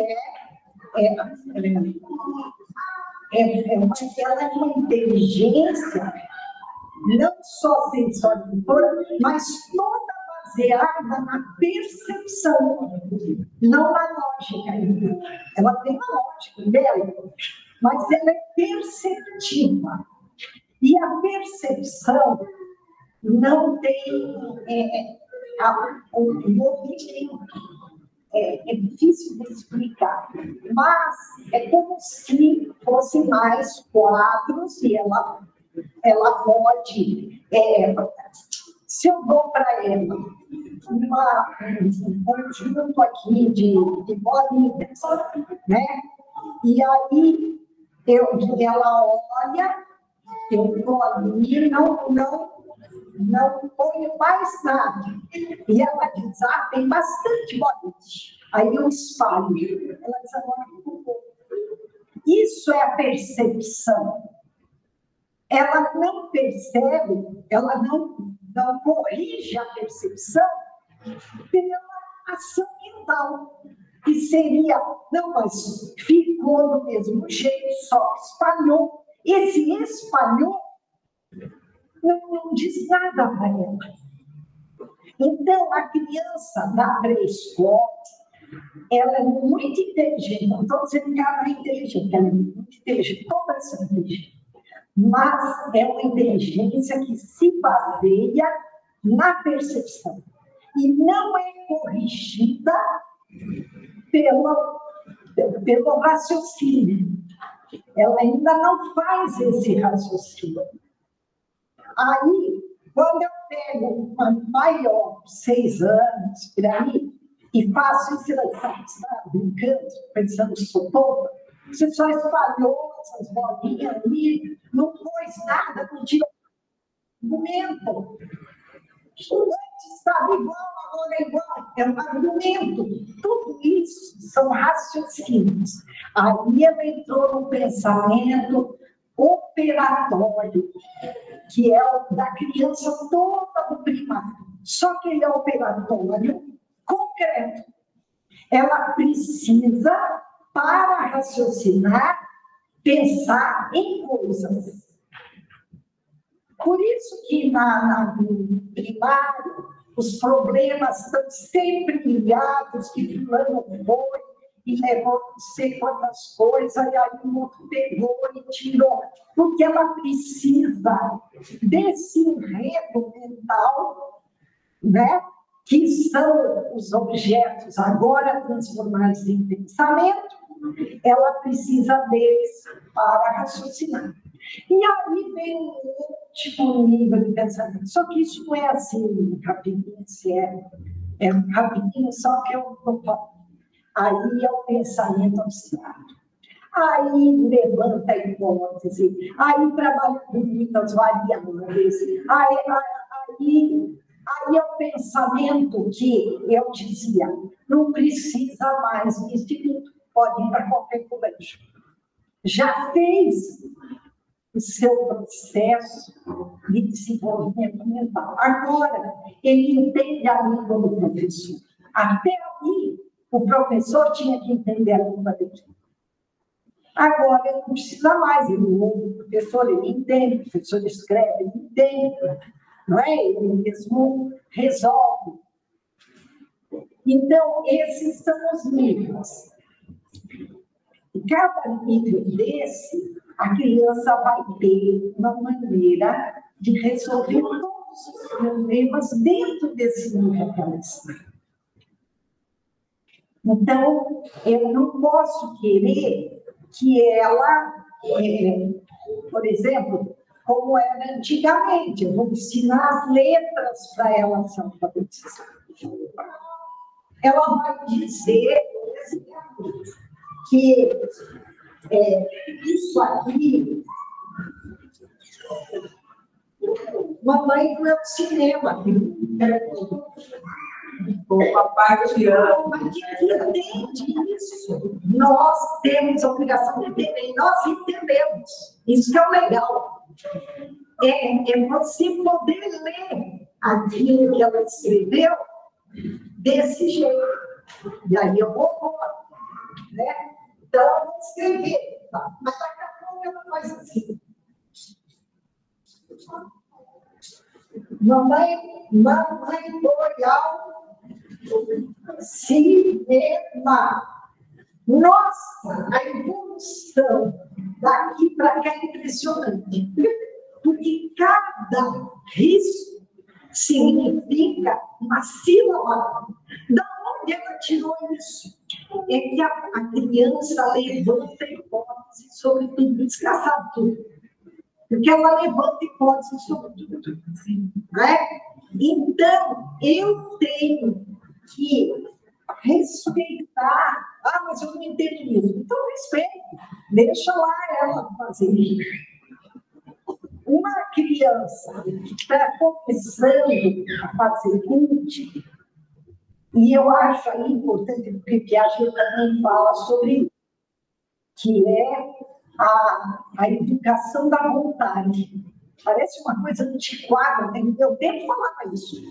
ela é uma inteligência não só sensorial, mas toda baseada na percepção, não na lógica. Ela tem uma lógica dela, mas ela é perceptiva. E a percepção não tem o movimento. É difícil de explicar, mas é como se fossem mais quadros e ela pode, se eu dou para ela um conjunto aqui de bolinhas, né? E aí ela olha, eu estou ali, não ponho mais nada. E ela diz, tem bastante bolinhas. Aí eu espalho. Ela diz, agora ficou pouco. Isso é a percepção. Ela não percebe, ela não corrige a percepção pela ação mental. Que seria, não, mas ficou do mesmo jeito, só espalhou. Esse espalhou não diz nada para ela. Então, a criança da pré-escola, ela é muito inteligente. Não estou dizendo que ela é inteligente, ela é muito inteligente, toda essa inteligência. Mas é uma inteligência que se baseia na percepção. E não é corrigida pelo raciocínio. Ela ainda não faz esse raciocínio. Aí, quando eu pego uma maior, 6 anos, por aí, e faço isso, ela está brincando, pensando que sou toda, você só espalhou essas bolinhas ali, não pôs nada, não tirou argumento. Antes estava igual, agora é igual, é um argumento. Tudo isso são raciocínios. Aí ela entrou no pensamento operatório, que é o da criança toda do primário. Só que ele é operatório concreto. Ela precisa, para raciocinar, pensar em coisas. Por isso que no primário, os problemas estão sempre ligados, que fulano foi e levou não sei quantas coisas, e aí o outro pegou e tirou. Porque ela precisa desse enredo mental, né? Que são os objetos agora transformados em pensamento, ela precisa deles para raciocinar. E aí vem um último nível de pensamento. Só que isso não é assim, rapidinho, é rapidinho, só que eu não falo. Aí é o pensamento abstrato. Aí levanta a hipótese, aí trabalha com muitas variáveis, aí é o pensamento que eu dizia, não precisa mais de instituto, pode ir para qualquer colégio. Já fez o seu processo de desenvolvimento mental. Agora, ele entende a língua do professor. Até aí, o professor tinha que entender a língua dele. Agora, ele não precisa mais. O professor, ele entende, o professor escreve, ele entende. Não é? Ele mesmo resolve. Então, esses são os níveis. E cada nível desse, a criança vai ter uma maneira de resolver todos os problemas dentro desse nível que ela está. Então, eu não posso querer que ela, por exemplo, como era antigamente, eu vou ensinar as letras para ela se alfabetizar. Ela vai dizer, por exemplo, que isso aqui, mamãe não é o cinema. O papai te ama. Entende isso? Nós temos a obrigação de entender, nós entendemos. Isso que é o legal. É você poder ler aquilo que ela escreveu desse jeito. E aí eu vou, né? Então, eu vou escrever, tá? Mas daqui a pouco ela faz assim. Mamãe foi ao cinema. Nossa, a evolução daqui para cá é impressionante. Porque cada risco significa uma sílaba. Da onde ela tirou isso? É que a criança levanta hipótese sobre tudo, desgraçado tudo. Porque ela levanta hipótese sobre tudo. Né? Então, eu tenho que respeitar. Ah, mas eu não entendo isso. Então, respeito. Deixa lá ela fazer isso. Uma criança que está começando a fazer cult, e eu acho aí importante, porque Piaget também fala sobre isso, que é a educação da vontade. Parece uma coisa antiquada, eu tento falar isso,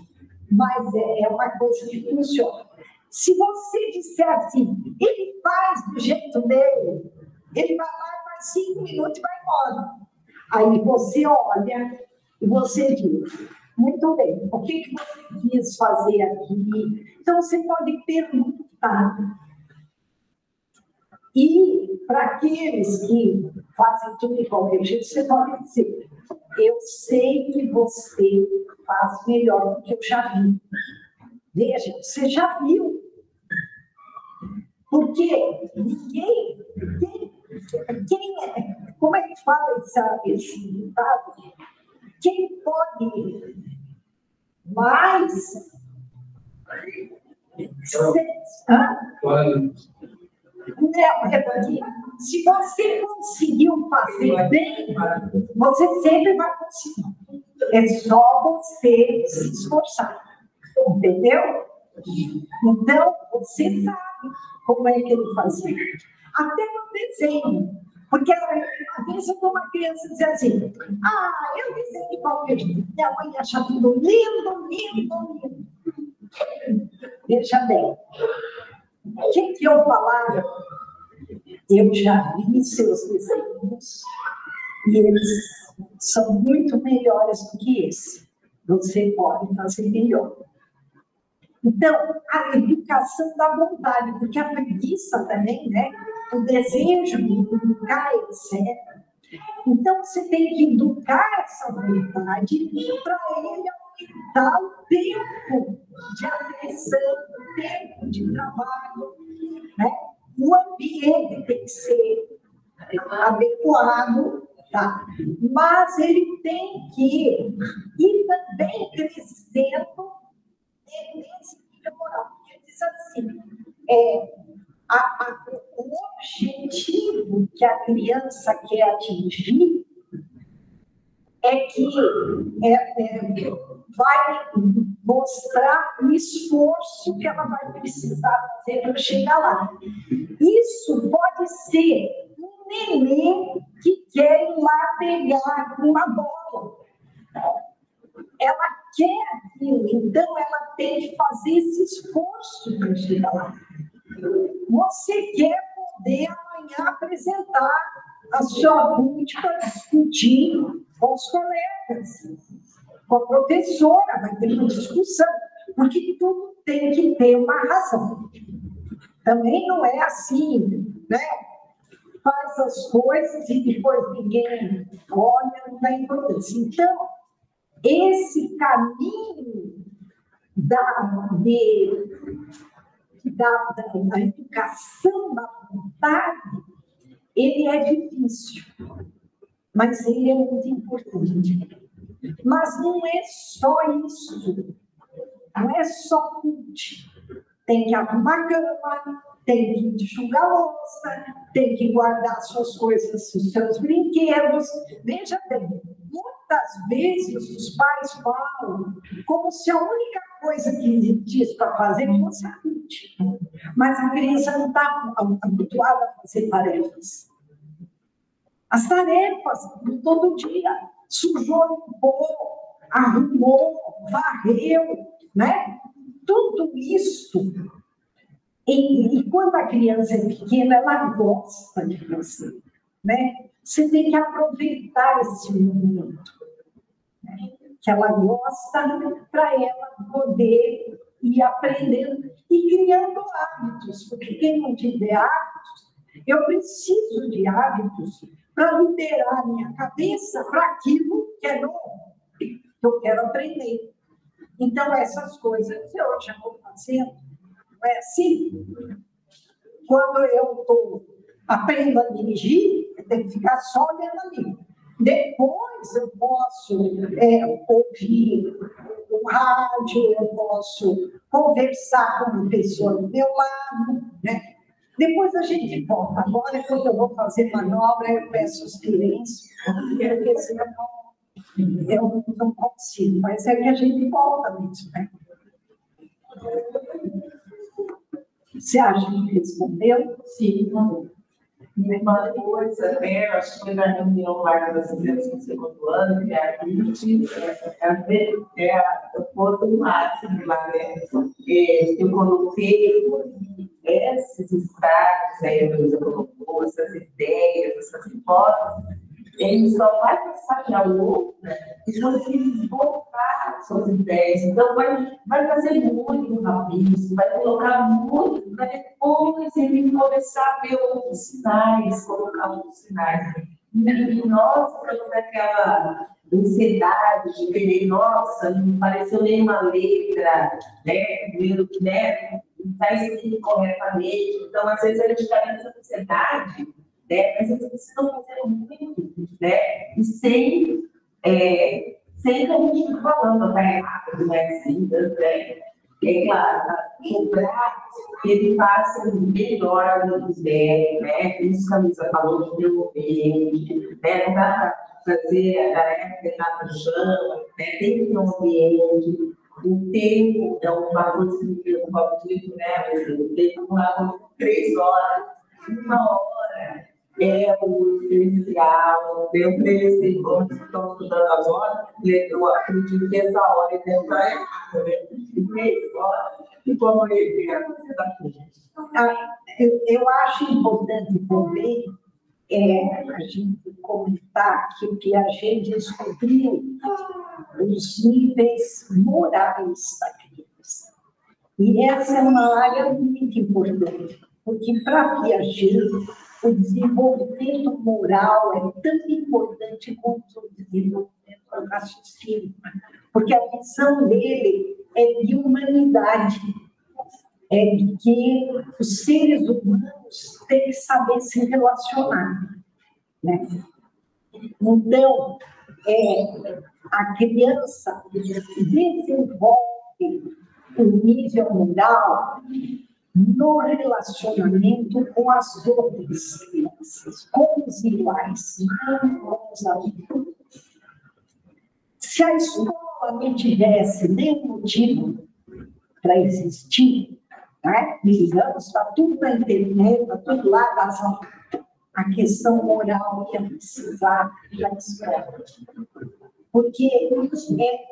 mas é uma coisa que funciona. Se você disser assim, ele faz do jeito dele, ele vai lá, faz 5 minutos e vai embora. Aí você olha e você diz, muito bem, o que você quis fazer aqui? Então, você pode perguntar. E, para aqueles que fazem tudo de qualquer jeito, você pode dizer, eu sei que você faz melhor do que eu já vi. Veja, você já viu. Porque ninguém como é que fala esse ditado? Quem pode mais... Se você conseguiu fazer bem, você sempre vai conseguir. É só você se esforçar. Entendeu? Então, você sabe como é que ele fazia. Até no desenho. Porque às vezes uma criança diz assim, eu desenho de qualquer jeito. Minha mãe acha tudo lindo, lindo, lindo. Veja bem. O que eu falava? Eu já vi seus desenhos e eles são muito melhores do que esse. Você pode fazer melhor. Então, a educação da vontade, porque a preguiça também, né? O desejo de educar, etc. Então, você tem que educar essa vontade para ele aumentar o tempo de atenção, o tempo de trabalho, né? O ambiente tem que ser adequado, tá? Mas ele tem que ir também crescendo nesse nível moral. Porque diz assim, o objetivo que a criança quer atingir é que vai mostrar o esforço que ela vai precisar fazer para chegar lá. Isso pode ser um neném que quer ir lá pegar uma bola. ela quer aquilo, então ela tem que fazer esse esforço para chegar lá. Você quer poder amanhã apresentar a sua CUT para discutir com os colegas, com a professora, vai ter uma discussão, porque tudo tem que ter uma razão. Também não é assim, né? Faz as coisas e depois ninguém olha, não dá importância. Então, esse caminho da educação da vontade, ele é difícil, mas ele é muito importante. Mas não é só isso, não é só CUT. Tem que arrumar a cama, tem que enxugar louça, tem que guardar suas coisas, os seus brinquedos. Veja bem, muitas vezes os pais falam como se a única coisa que existisse para fazer fosse a CUT. Mas a criança não está habituada a fazer tarefas. As tarefas, todo dia, sujou, limpou, arrumou, varreu, né? Tudo isso, e quando a criança é pequena, ela gosta de você, né? Você tem que aproveitar esse momento, né? Que ela gosta, para ela poder ir aprendendo e criando hábitos, porque quem não tiver hábitos, eu preciso de hábitos para liberar a minha cabeça para aquilo que é novo, que eu quero aprender. Então, essas coisas eu já vou fazendo, não é assim? Quando eu aprendo a dirigir, eu tenho que ficar só olhando ali. Depois eu posso ouvir o rádio, eu posso conversar com uma pessoa do meu lado, né? Depois a gente volta. Agora, quando eu vou fazer manobra, eu peço silêncio, porque senão eu não consigo, mas é que a gente volta nisso, né? Você acha que respondeu? Sim. Uma coisa, né, acho que foi na reunião lá das crianças do segundo ano, que a gente foi o máximo lá, né? Eu coloquei esses estágios aí, eu colocou, essas ideias, essas hipóteses, ele só vai passar para outra se você voltar suas ideias. Então, vai fazer muito rápido, vai colocar muito, para depois ele começar a ver outros sinais, colocar outros sinais. E nós ficamos naquela ansiedade de querer, nossa, não apareceu nenhuma letra, né? Não está escrito corretamente. Então, às vezes, a gente está nessa ansiedade, né? Mas eles precisam fazer muito, né? E sem que a gente fique falando, tá errado, não é assim, né? É claro, cobrar que ele faça o melhor do que der, né? Isso que a Luísa falou de ambiente, né? Não dá para fazer a tarefa deitar no chão, né? Tem que ter um ambiente. O tempo é uma coisa que eu falo disso, né? O tempo é uma coisa de 3 horas, 1 hora. É o inicial, deu 13 anos que estão estudando agora, eu acredito que essa hora ele deve estar errado, né? E 3 horas, e como ele é eu acho importante também a gente comentar aqui que a gente descobriu os níveis morais da criança. E essa é uma área muito importante, porque para Piaget, o desenvolvimento moral é tão importante quanto o desenvolvimento do raciocínio, porque a visão dele é de humanidade, é de que os seres humanos têm que saber se relacionar, né? Então, a criança desenvolve o nível moral no relacionamento com as outras crianças, com os iguais, não com os adultos. Se a escola não tivesse nenhum motivo para existir, né? Digamos, está tudo na internet, está tudo lá, a questão moral ia precisar da escola. porque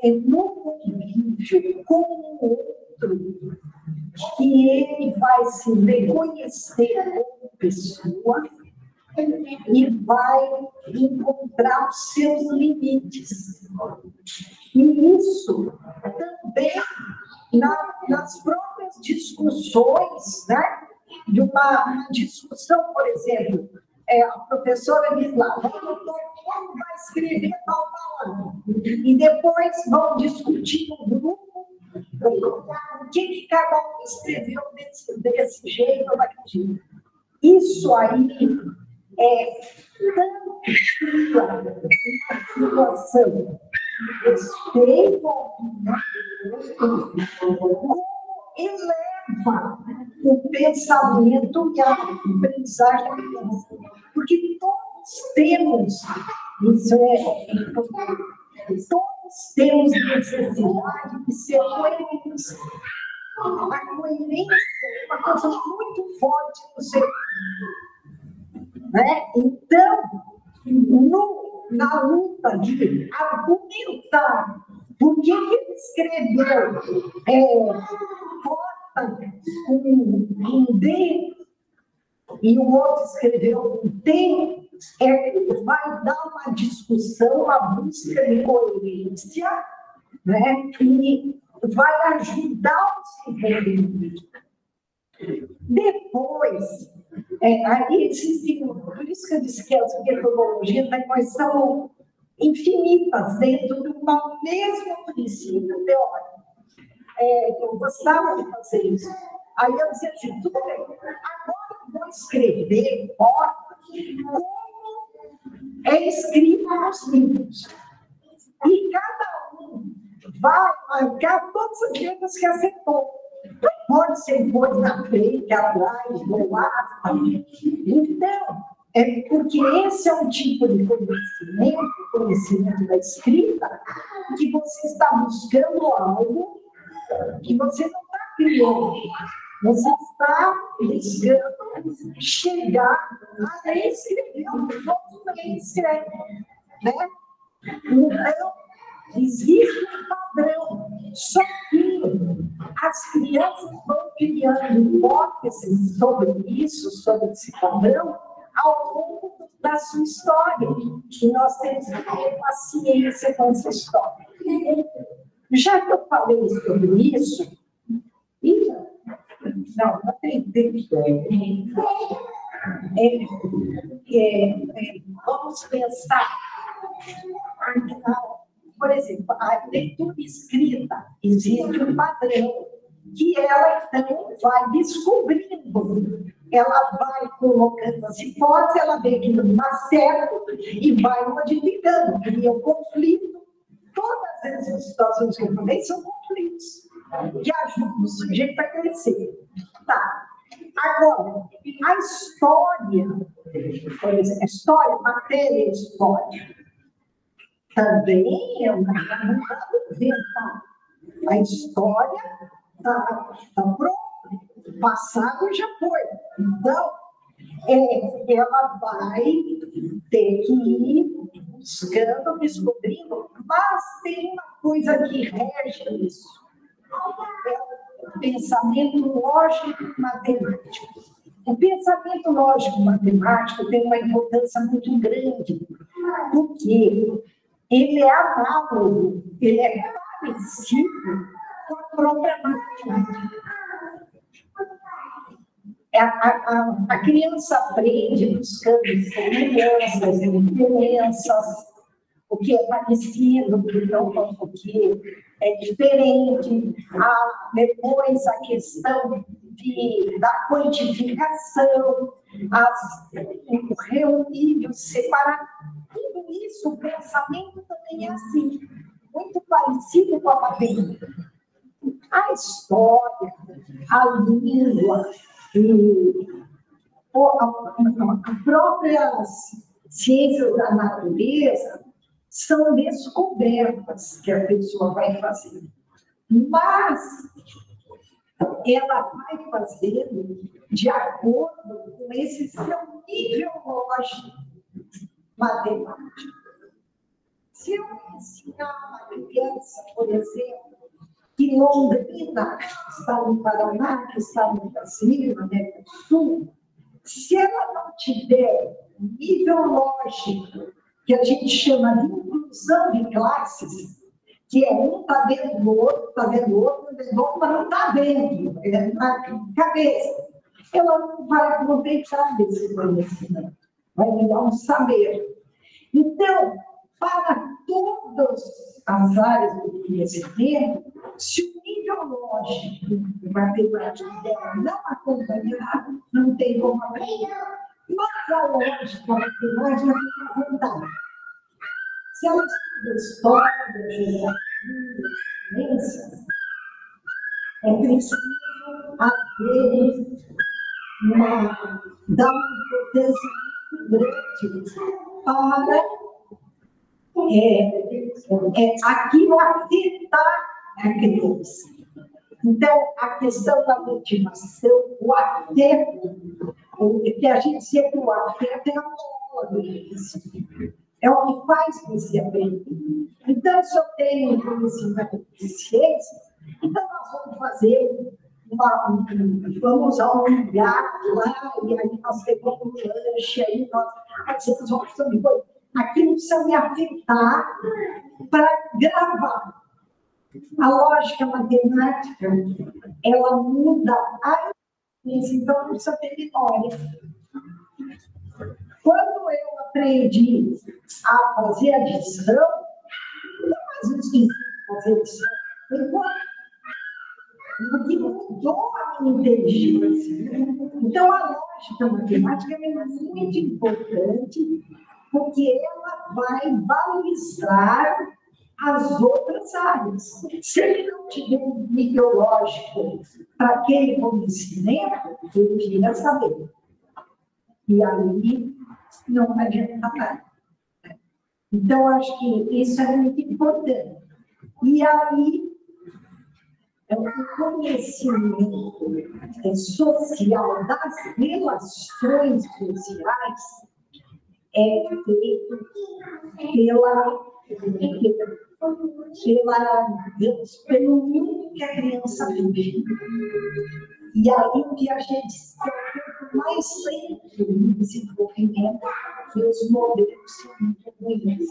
é no convívio com o outro que ele vai se reconhecer como pessoa e vai encontrar os seus limites. E isso também nas próprias discussões, né? De uma discussão, por exemplo, a professora diz lá, todo mundo vai escrever tal palavra, e depois vão discutir no grupo o que cada um escreveu desse jeito ou daquele jeito. Isso aí é tanto uma situação respeito como eleva o pensamento e a aprendizagem da criança. Porque todos temos, isso é importante, todos temos necessidade de ser coerentes. A coerência é uma coisa muito forte no ser humano, né? Então, na luta de argumentar por que ele escreveu porta com um D e o outro escreveu um T, vai dar uma discussão, uma busca de coerência, né? E vai ajudar o desenvolvimento. Depois, aí existem, por isso que eu disse que as metodologias depois são infinitas dentro de um mesmo princípio teórico. Eu gostava de fazer isso. Aí eu dizia assim, tudo bem, agora eu vou escrever como é escrito nos livros. E cada um vai marcar todas as letras que acertou. Pode ser coisa na frente, atrás, do lado. Então, porque esse é um tipo de conhecimento da escrita, que você está buscando algo que você não está criando. Você está buscando chegar a escrever o que todo mundo escreve. Né? Então, existe um padrão, só que as crianças vão criando hipóteses sobre isso, sobre esse padrão, ao longo da sua história. E nós temos que ter paciência com essa história. Já que eu falei sobre isso, não tem tempo. Vamos pensar. Por exemplo, a leitura escrita, existe um padrão que ela, então, vai descobrindo. Ela vai colocando as hipóteses, ela vê que não dá certo e vai modificando, cria um conflito. Todas essas situações que eu falei são conflitos que ajudam o sujeito a crescer. Tá. Agora, a história, por exemplo, a história, matéria e história, também é uma coisa. A história está pronta, o passado já foi. Então, ela vai ter que ir buscando, descobrindo, mas tem uma coisa que rege isso. É o pensamento lógico-matemático. O pensamento lógico-matemático tem uma importância muito grande, porque ele é análogo, ele é parecido com a própria matemática. A criança aprende buscando semelhanças e diferenças, o que é parecido, o que é diferente. Depois a questão da quantificação, o reunir e o separar. Tudo isso, o pensamento também é assim, muito parecido com a matemática. A história, a língua, as próprias ciências da natureza são descobertas que a pessoa vai fazer. Mas ela vai fazendo de acordo com esse seu nível lógico matemático. se eu ensinar uma criança, por exemplo, que Londrina está no Paraná, que está no Brasil, no Sul, se ela não tiver nível lógico, que a gente chama de inclusão de classes, que é um está vendo o outro, está vendo o outro, mas não está vendo, é na cabeça. Ela não vai aproveitar desse conhecimento, vai virar um saber. Então, para todas as áreas do conhecimento, se o nível lógico de matemática dela não acompanhar, não tem como aprender. Mas a lógica matemática tem uma vantagem. Se ela estuda história, geografia, ciências, é preciso dar uma importância muito grande para aquilo afetar a criança. Então, a questão da motivação, o afeto, que a gente sempre o afeto é a mola do conhecimento. É o que faz você aprender. Então, se eu tenho um conhecimento de ciência, então nós vamos fazer vamos a um lugar lá, e aí nós pegamos um lanche, aí nós vamos fazer coisa. Aquilo precisa me afetar para gravar. A lógica matemática, ela muda a influência, então não precisa ter memória. Quando eu aprendi a fazer adição, não mais esqueci de fazer adição, porque mudou a minha inteligência. Então, a lógica matemática é muito importante, porque ela vai balizar as outras áreas. Se ele não tiver um nível lógico para aquele conhecimento, ele queria saber. E aí não adianta nada. Então, acho que isso é muito importante. E aí, o conhecimento social das relações sociais é feito pelo mundo que a criança vive. E aí o que a gente está mais sempre no desenvolvimento, que os modelos são muito ruins.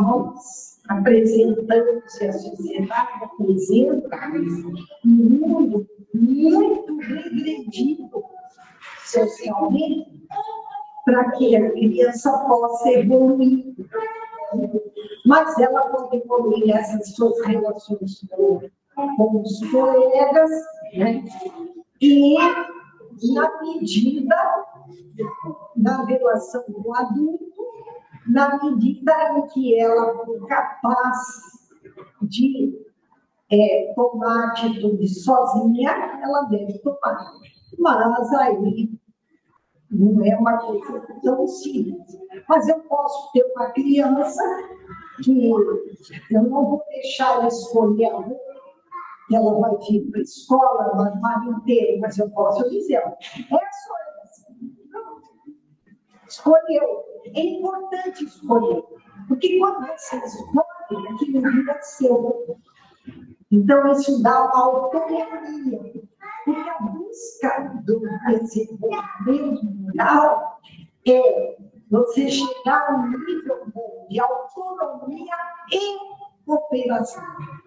Nós apresentamos, e a sociedade apresenta um mundo muito regredido socialmente para que a criança possa evoluir. Mas ela pode evoluir nessas suas relações com os colegas, né? E na medida da relação com o adulto, na medida em que ela for capaz de tomar atitude sozinha, ela deve tomar. Mas aí não é uma coisa tão simples. Mas eu posso ter uma criança que eu não vou deixar ela escolher a roupa, que ela vai vir para a escola, o armário inteiro, mas eu posso dizer, é só essa. Escolheu. É importante escolher, porque quando você escolhe, aquilo vira seu. Então, isso dá uma autonomia, porque a busca do desenvolvimento moral é você chegar a um nível bom de autonomia e cooperação.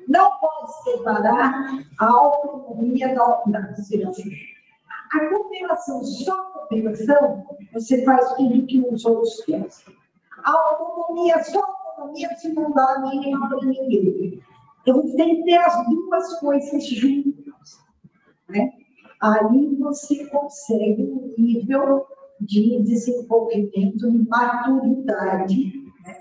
Não pode separar a autonomia da sociedade. A cooperação, só cooperação, você faz tudo que os outros querem. A autonomia, só autonomia, você não dá a mínima para ninguém. Então, tem que ter as duas coisas juntas, né? Aí você consegue um nível de desenvolvimento, de maturidade, né?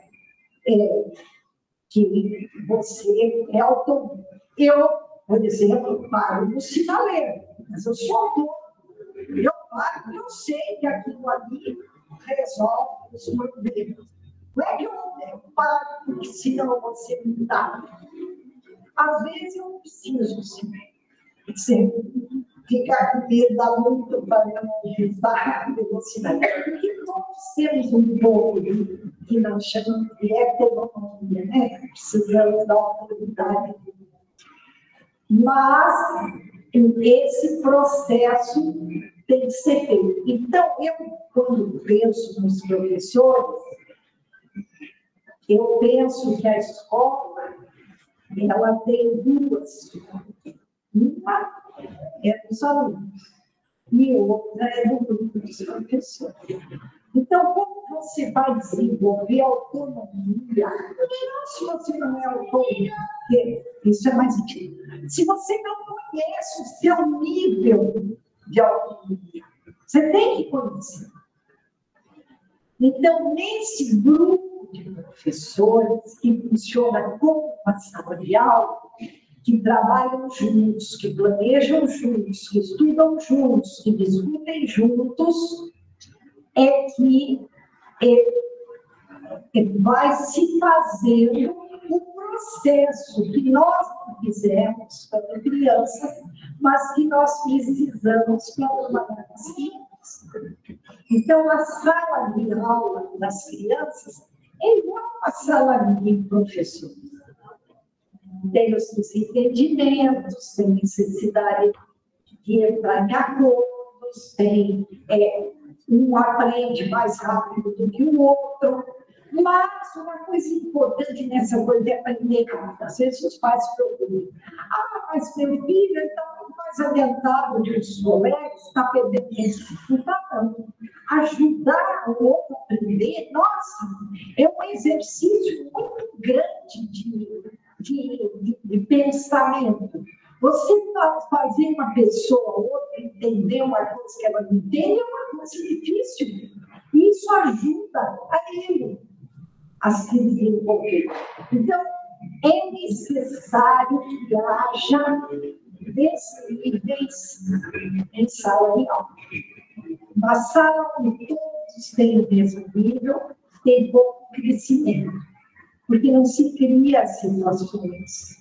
Que você é autônomo. Eu, por exemplo, paro no sinaleiro, mas eu sou autônomo. Eu paro, eu sei que aquilo ali resolve os problemas. Não é que eu paro, porque senão você não dá. Às vezes eu preciso ser. ficar com medo da luta para não ajudar a velocidade. Porque todos temos um pouco que nós chamamos de heteronomia, né? Precisamos da autoridade. Mas esse processo tem que ser feito. Então, eu, quando penso nos professores, eu penso que a escola, ela tem duas. Uma é dos alunos e outra é do grupo dos professores. Então, como você vai desenvolver autonomia? Se você não é autônomo, isso é mais difícil. Se você não conhece o seu nível de autonomia, você tem que conhecer. Então, nesse grupo de professores que funciona como uma sala de aula, que trabalham juntos, que planejam juntos, que estudam juntos, que discutem juntos, é que vai se fazendo o processo que nós não fizemos quando crianças, mas que nós precisamos para trabalhar as crianças. Então, a sala de aula das crianças é igual a sala de professores. Tem os desentendimentos, tem necessidade de entrar em acordos, tem um aprende mais rápido do que o outro, mas uma coisa importante nessa coisa é aprender rápido. Às vezes os pais se preocupam. Mas meu filho está mais adiantado que os colegas, está perdendo tempo. Então, ajudar o outro a aprender, nossa, é um exercício muito grande de pensamento. Você fazer uma pessoa ou outra entender uma coisa que ela não entende é uma coisa difícil. Isso ajuda a ele a se desenvolver. Então, é necessário que haja desníveis em sala de aula. Uma sala onde todos têm o mesmo nível, tem pouco crescimento, porque não se cria situações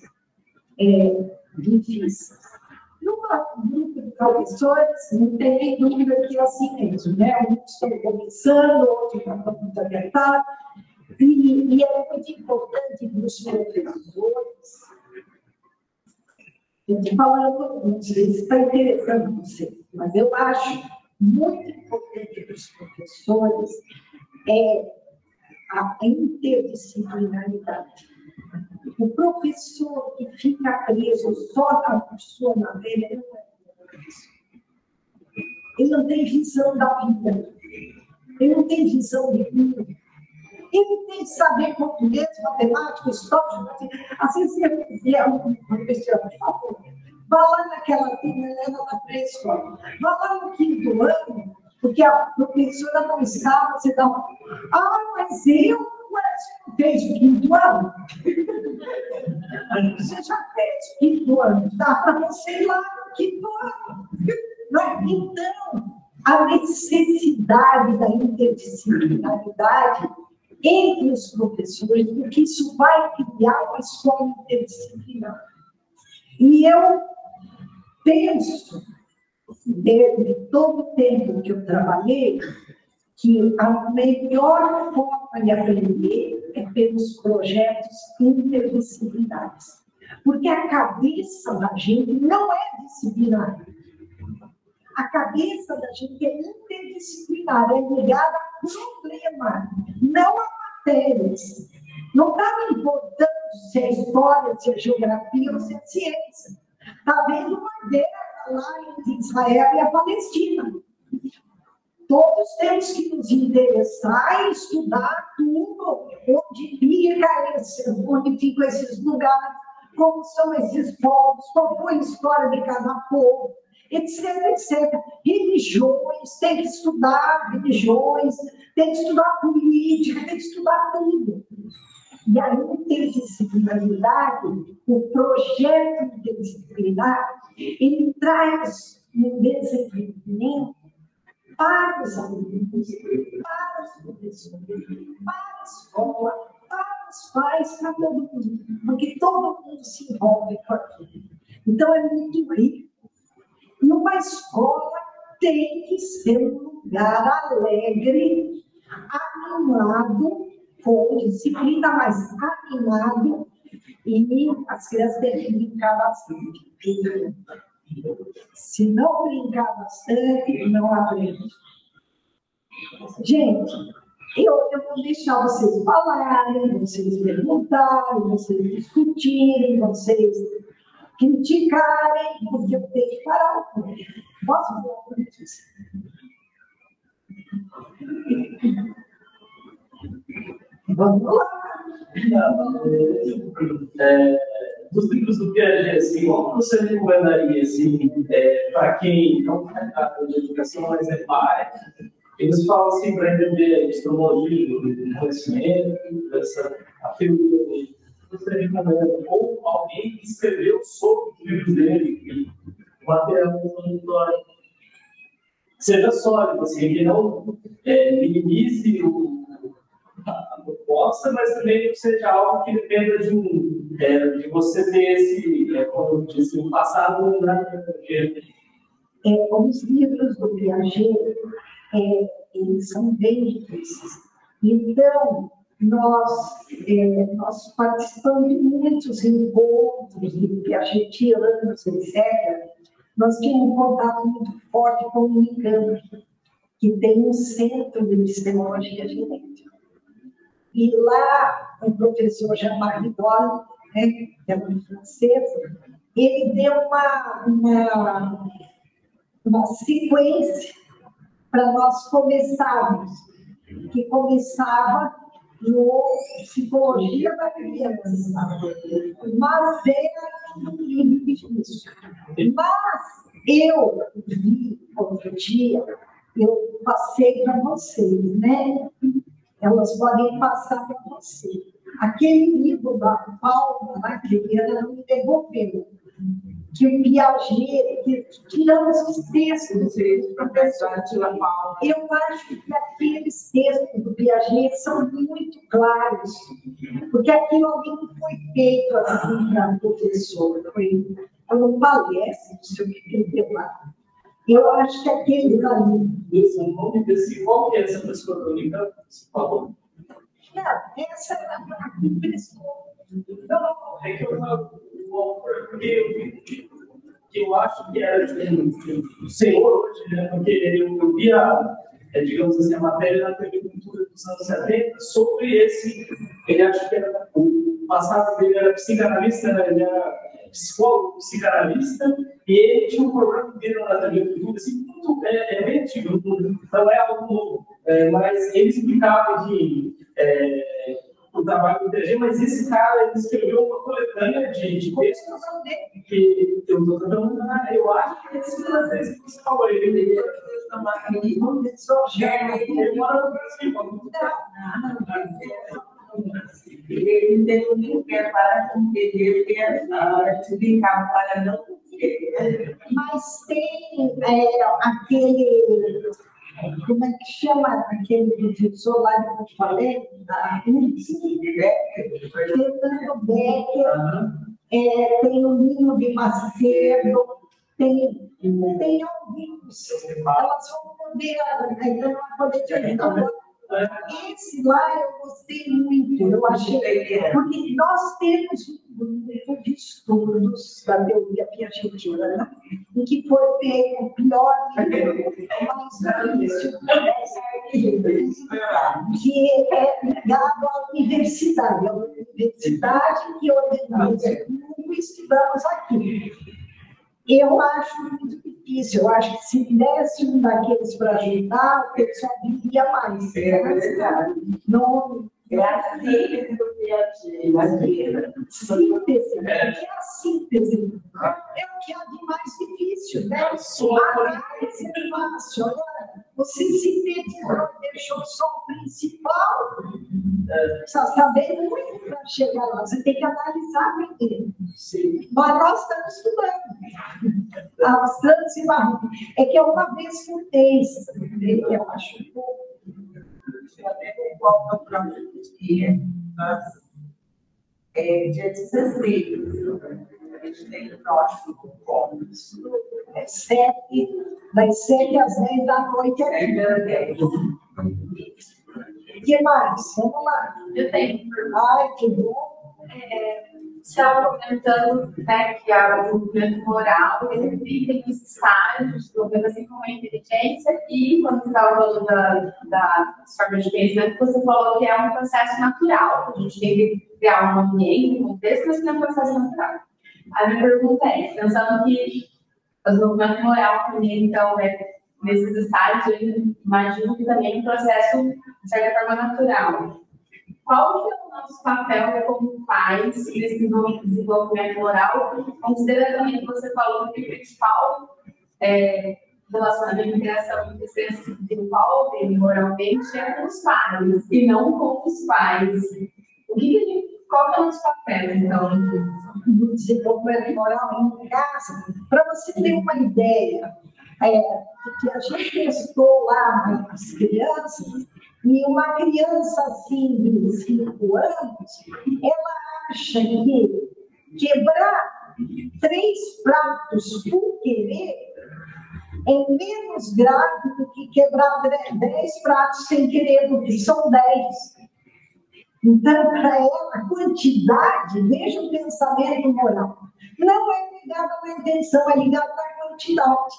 difíceis. Num grupo de professores, não tem nem dúvida que é assim mesmo, né? Uns estão começando, outros estão muito adiantados, e é muito importante para os professores. Eu estou falando, não sei se está interessando você, mas eu acho muito importante para os professores a interdisciplinaridade. O professor que fica preso só na pessoa na velha, ele não é professor. Ele não tem visão da vida. Ele não tem visão de vida. Ele tem que saber português, matemática, história. Às vezes ele dizia um professor, por favor, vá lá naquela turma, ela está pré-escola. Vá lá no 5º ano, porque a professora não sabe, você dá uma... mas você não fez o 5º ano? Você já fez o 5º ano, dá para você ir lá no 5º ano. Então, a necessidade da interdisciplinaridade entre os professores, porque isso vai criar uma escola interdisciplinar. E eu penso, desde todo o tempo que eu trabalhei, que a melhor forma de aprender é pelos projetos interdisciplinares. Porque a cabeça da gente não é disciplinar. A cabeça da gente é interdisciplinar, é ligada a problema, não a matérias. Não está me importando se é história, se é geografia ou se é ciência. Está havendo uma guerra lá entre Israel e a Palestina. Todos temos que nos interessar e estudar tudo, onde ficam esses lugares, como são esses povos, qual foi a história de cada povo, etc, etc. Religiões, tem que estudar religiões, tem que estudar política, tem que estudar tudo. E a interdisciplinaridade, o projeto interdisciplinar, ele traz um desenvolvimento para os alunos, para os professores, para a escola, para os pais, para todo mundo, porque todo mundo se envolve com aquilo. Então, é muito rico. E uma escola tem que ser um lugar alegre, animado, com disciplina, mas animado, e as crianças têm que brincar bastante. Se não brincar bastante, não aprende. Gente, eu vou deixar vocês falarem, vocês perguntarem, vocês discutirem, vocês criticarem, porque eu tenho que parar um pouco. Posso falar uma notícia? Vamos lá. Dos livros do Piaget, assim, qual que você recomendaria assim, para quem não é da área de educação, mas é pai? Eles falam assim para entender a epistemologia do conhecimento, a teoria dele. Você recomenda ou alguém que escreveu sobre os livros dele, que o material seja sólido, assim, que não minimize a proposta, mas também que seja algo que dependa de você ter esse, como eu disse, um passado na tecnologia. Os livros do Piaget, eles são bem difíceis. Então, nós participamos de muitos encontros de piagetianos, etc. Nós tínhamos um contato muito forte com o Unicamp, que tem um centro de epistemologia genética. E lá, o professor Jean-Marc Vidal, que é um francês, ele deu uma sequência para nós começarmos, que começava no Psicologia da Criança, mas era um livro difícil. Mas eu vi outro dia, eu passei para vocês, né? Elas podem passar para você. Aquele livro da Palma, que ela não me devolveu, que o Piaget, que tiramos os textos do professor Atila Palma. Eu acho que aqueles textos do Piaget são muito claros, porque aquilo ali não foi feito assim para o professor, foi uma palestra, não sei o que ele deu lá. Eu acho que aqueles ali. Qual que é essa pessoa do Unicamp? Você falou? Não, essa era a pessoa. Não, é que eu vou porque eu acho que era o senhor hoje, né? Porque eu via, digamos assim, a matéria na TV Cultura dos anos 70 sobre esse. Ele acha que era, o passado dele era psicanalista, né? Ele era psicólogo, psicanalista, e ele tinha um programa dele na TV Cultura, assim, muito bem antigo, não é algo novo, mas ele explicava que o trabalho do TG, mas esse cara ele escreveu uma coletânea de textos que eu estou tentando, eu acho que esse francês que você falou, ele mora no Brasil. Ele tem um livro para entender explicar para não entender. Mas tem aquele, como é que chama aquele professor lá que eu falei, da Fernando Becker, tem o Nino de Macedo, tem alguns, elas vão poder, então não poder te ajudar. Esse lá eu gostei muito, eu achei, porque nós temos um grupo de estudos da teoria piagetiana, né? Em que foi feito o pior nível, mais difícil, que é ligado à universidade, que organiza o que estudamos aqui. Eu acho muito difícil, eu acho que se desse um daqueles para ajudar, o pessoal viria mais. Não, é a síntese do Piaget. Síntese, que é a síntese. É o que há de mais difícil, né? A análise é fácil. Agora, você sintetizou, deixou só o principal, precisa saber muito para chegar lá. Você tem que analisar primeiro. Mas nós estamos estudando. Abstratos e marrom. É que é uma vez por mês. Eu acho um pouco. Até igual ao próprio dia, dia 16. gente tem no próximo encontro. Das 7 às 10 da noite. O que mais? Vamos lá. Eu tenho. Ai, que bom. Você estava comentando, né, que o desenvolvimento moral, ele tem esses estágios de desenvolvimento, assim como a inteligência, e quando você estava falando das formas de conhecimento, você falou que é um processo natural, a gente tem que criar um ambiente, um contexto, mas que é um processo natural. A minha pergunta é, pensando que o desenvolvimento moral também, então, nesses estágios, eu imagino que também é um processo, de certa forma, natural. Qual que é o nosso papel como pais nesse desenvolvimento moral, considerando também que você falou que o principal relacionamento e interação entre vocês se desenvolvem moralmente é com os pais, e não com os pais. Qual que é o nosso papel, então, No desenvolvimento moral em casa? Para você ter uma ideia, que a gente testou lá as crianças, e uma criança assim de 5 anos, ela acha que quebrar 3 pratos por querer é menos grave do que quebrar 10 pratos sem querer, porque são 10. Então, para ela, a quantidade, veja o pensamento moral, não é ligado à intenção, é ligado à quantidade.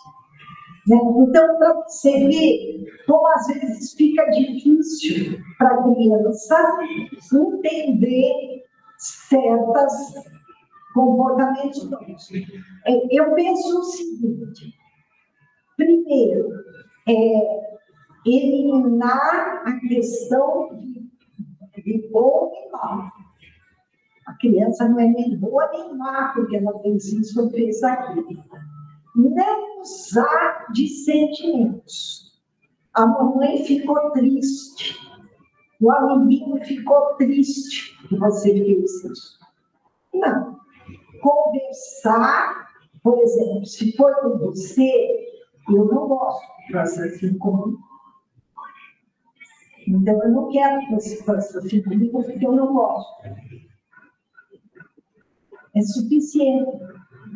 Né? Então, para você ver como às vezes fica difícil para a criança entender certos comportamentos. Eu penso o seguinte: primeiro, eliminar a questão de bom e mal. A criança não é nem boa nem má, porque ela fez isso ou fez aquilo. Não usar de sentimentos. A mamãe ficou triste. O amiguinho ficou triste que você fez isso. Não. Conversar, por exemplo, se for com você, eu não gosto de fazer assim comigo. Então, eu não quero que você faça assim comigo, porque eu não gosto. É suficiente.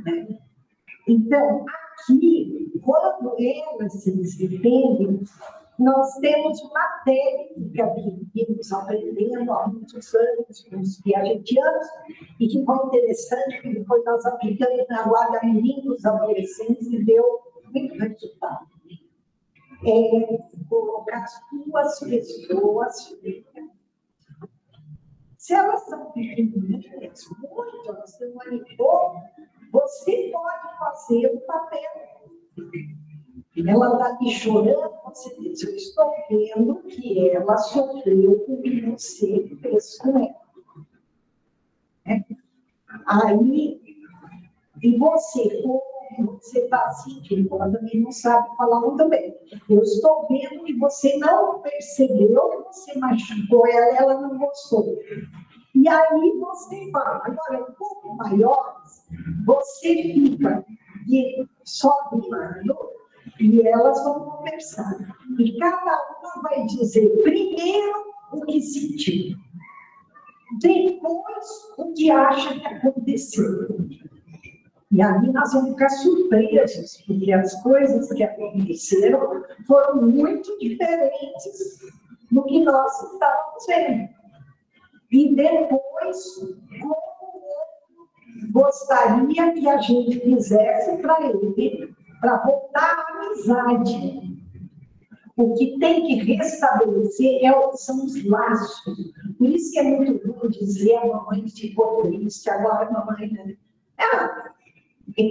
Né? Então, aqui, quando elas se desentendem, nós temos uma técnica que vimos aprendendo há muitos anos com os viajantes, e que foi interessante, que depois nós aplicamos na guarda meninos, adolescentes, e deu muito resultado. Colocar as 2 pessoas, se elas são pequenininhas, muito, elas têm um ano e pouco, você pode fazer o papel. Ela está aqui chorando, você diz: eu estou vendo que ela sofreu com o que você fez com ela. Aí, e você, como você está assim, que ela também não sabe falar muito bem. Eu estou vendo que você não percebeu que você machucou ela, ela não gostou. E aí você fala, agora um pouco maiores, você fica só mirando e elas vão conversar. E cada uma vai dizer primeiro o que sentiu, depois o que acha que aconteceu. E aí nós vamos ficar surpresos, porque as coisas que aconteceram foram muito diferentes do que nós estávamos vendo. E depois, como gostaria que a gente fizesse para ele, para voltar à amizade. O que tem que restabelecer são os laços. Por isso que é muito bom dizer a mamãe ficou triste, agora a mamãe...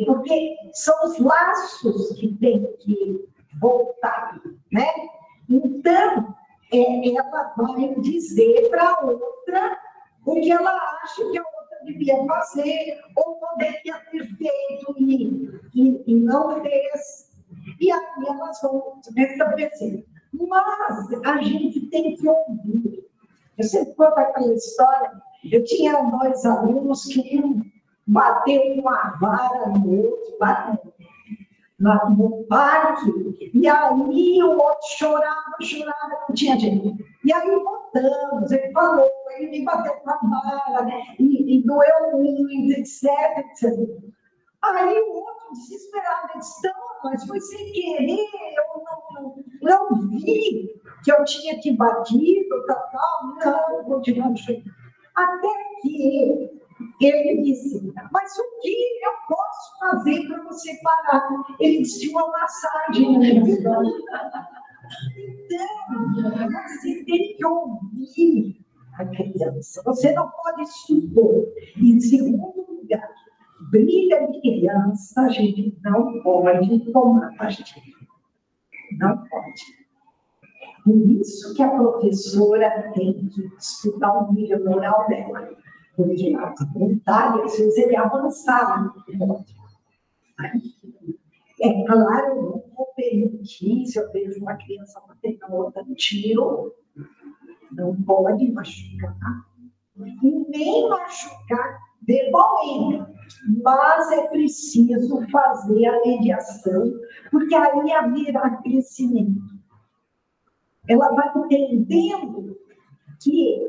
Porque são os laços que tem que voltar, né? Então, ela vai dizer para a outra o que ela acha que a outra devia fazer, ou poderia ter feito e não fez. E aí elas vão restabelecer. Mas a gente tem que ouvir. Eu sempre conto aquela história. Eu tinha 2 alunos que um bateu uma vara no outro, bateu no parque, e aí o outro chorava, não tinha jeito. E aí voltamos, ele falou, ele me bateu com a vara, e doeu muito, etc, etc. Aí o outro desesperado, ele disse, não, mas foi sem querer, eu não vi que eu tinha te batido, não, continuamos. Até que ele disse, mas o que eu posso fazer para você parar? Ele disse, uma massagem. Então, você tem que ouvir a criança, você não pode supor. E, em segundo lugar, briga de criança, a gente não pode tomar pastilha. Não pode. Por isso que a professora tem que estudar o nível moral dela. Porque a vontade, às vezes, ele avançava. É claro, eu não vou permitir, se eu vejo uma criança batendo na outra tiro, não pode machucar. E nem machucar verbalmente. Mas é preciso fazer a mediação, porque aí haverá crescimento. Ela vai entendendo que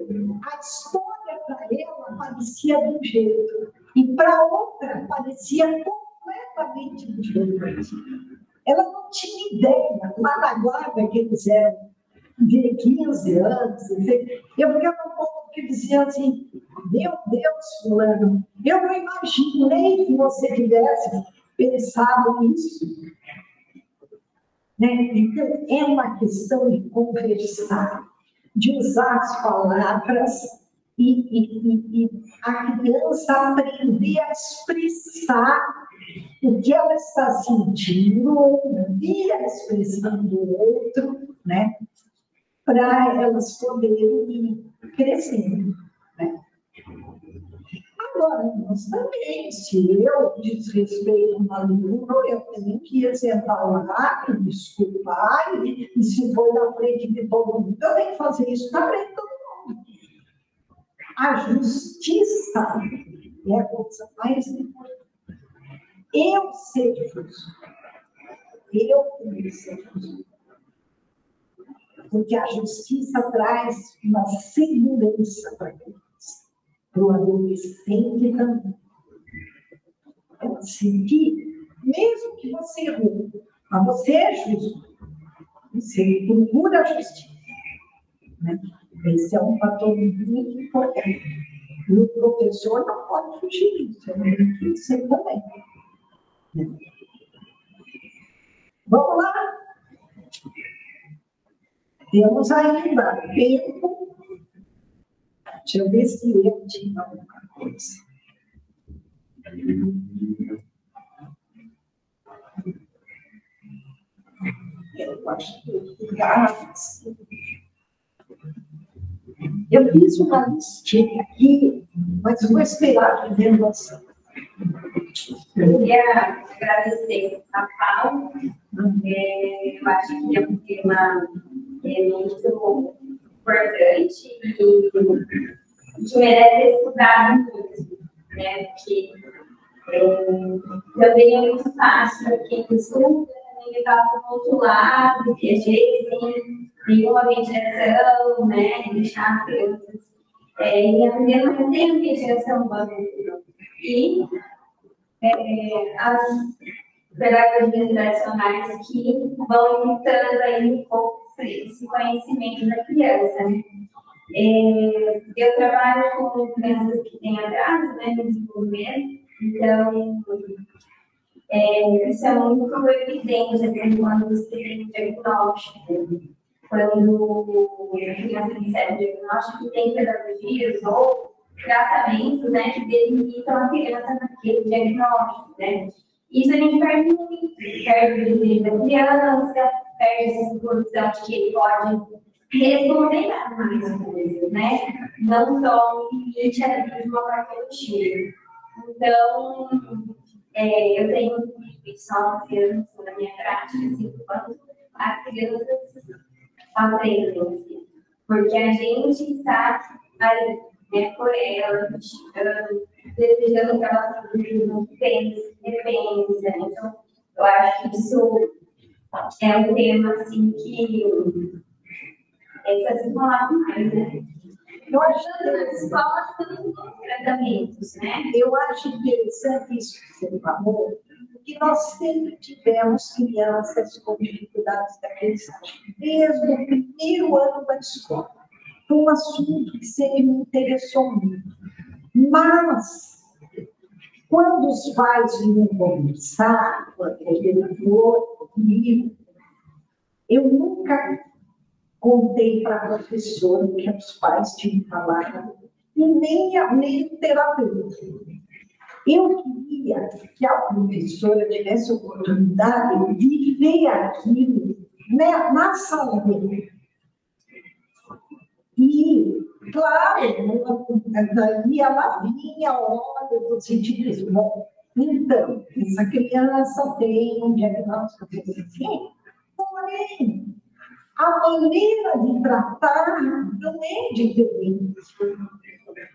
a história para ela parecia de um jeito, e para outra parecia completamente diferente. Ela não tinha ideia, lá na guarda que eles eram de 15 anos, eu ficava um pouco que dizia assim, meu Deus, fulano, eu não imaginei que você tivesse pensado nisso. Né? Então, é uma questão de conversar, de usar as palavras e a criança aprender a expressar o que ela está sentindo, ouvir a expressão do outro, né? Para elas poderem ir crescendo. Né? Agora, nós também, se eu desrespeito um aluno, eu tenho que ir sentar lá, me desculpar, e se for na frente de todo mundo, eu tenho que fazer isso na frente de todo mundo. A justiça é a coisa mais importante. Eu ser justo. Eu tenho que ser justo. Porque a justiça traz uma segurança para a criança. Para o adolescente também. Ela sentir, mesmo que você errou, mas você é justo. Você procura a justiça. Né? Esse é um fator muito importante. E o professor não pode fugir disso, ele tem que ser também. Vamos lá? Temos ainda tempo. Deixa eu ver se eu tinha alguma coisa. Eu acho que eu fiz uma listinha aqui, mas vou esperar a renovação. Eu queria agradecer a Paula. Eu acho que é um tema muito importante e que merece ser estudado muito, né? Porque também é muito fácil quem estuda, ele está do outro lado, e às vezes nenhuma mediação, né? Deixar as crianças e aprender, mas tem mediação básica. E as pedagogias tradicionais que vão limitando aí um pouco esse conhecimento da criança. Né? Eu trabalho com crianças que têm atraso, né, no desenvolvimento, então isso é muito evidente quando você tem um diagnóstico. Quando a criança recebe um diagnóstico, tem pedagogias ou tratamentos, né, que delimitam a criança naquele diagnóstico. Né? Isso a gente perde muito, perde o desejo da criança, perde essa posição de que ele pode responder mais coisas, né? Não só um limite de uma cartologia. Então, eu tenho só confiança na minha prática, assim, quando as crianças aprendem, assim, porque a gente está ali, né, por elas, desejando que elas não pensem, dependem, né? Então, eu acho que isso é um tema, assim, que Essas escolas mais, né? Eu acho As escolas têm tratamentos, né? Eu acho interessante isso que você falou, que nós sempre tivemos crianças com dificuldades de aprendizagem, desde o primeiro ano da escola. Foi um assunto que sempre me interessou muito. Mas, quando os pais vinham conversar, quando ele falou comigo, eu nunca contei para a professora o que os pais tinham falado, e nem o terapeuta. Eu queria que a professora tivesse a oportunidade de ver aquilo, né, na sala dele. E, claro, daí ela vinha, olha, eu senti isso. Bom, então, essa criança tem um diagnóstico assim, porém, a maneira de tratar não é diferente.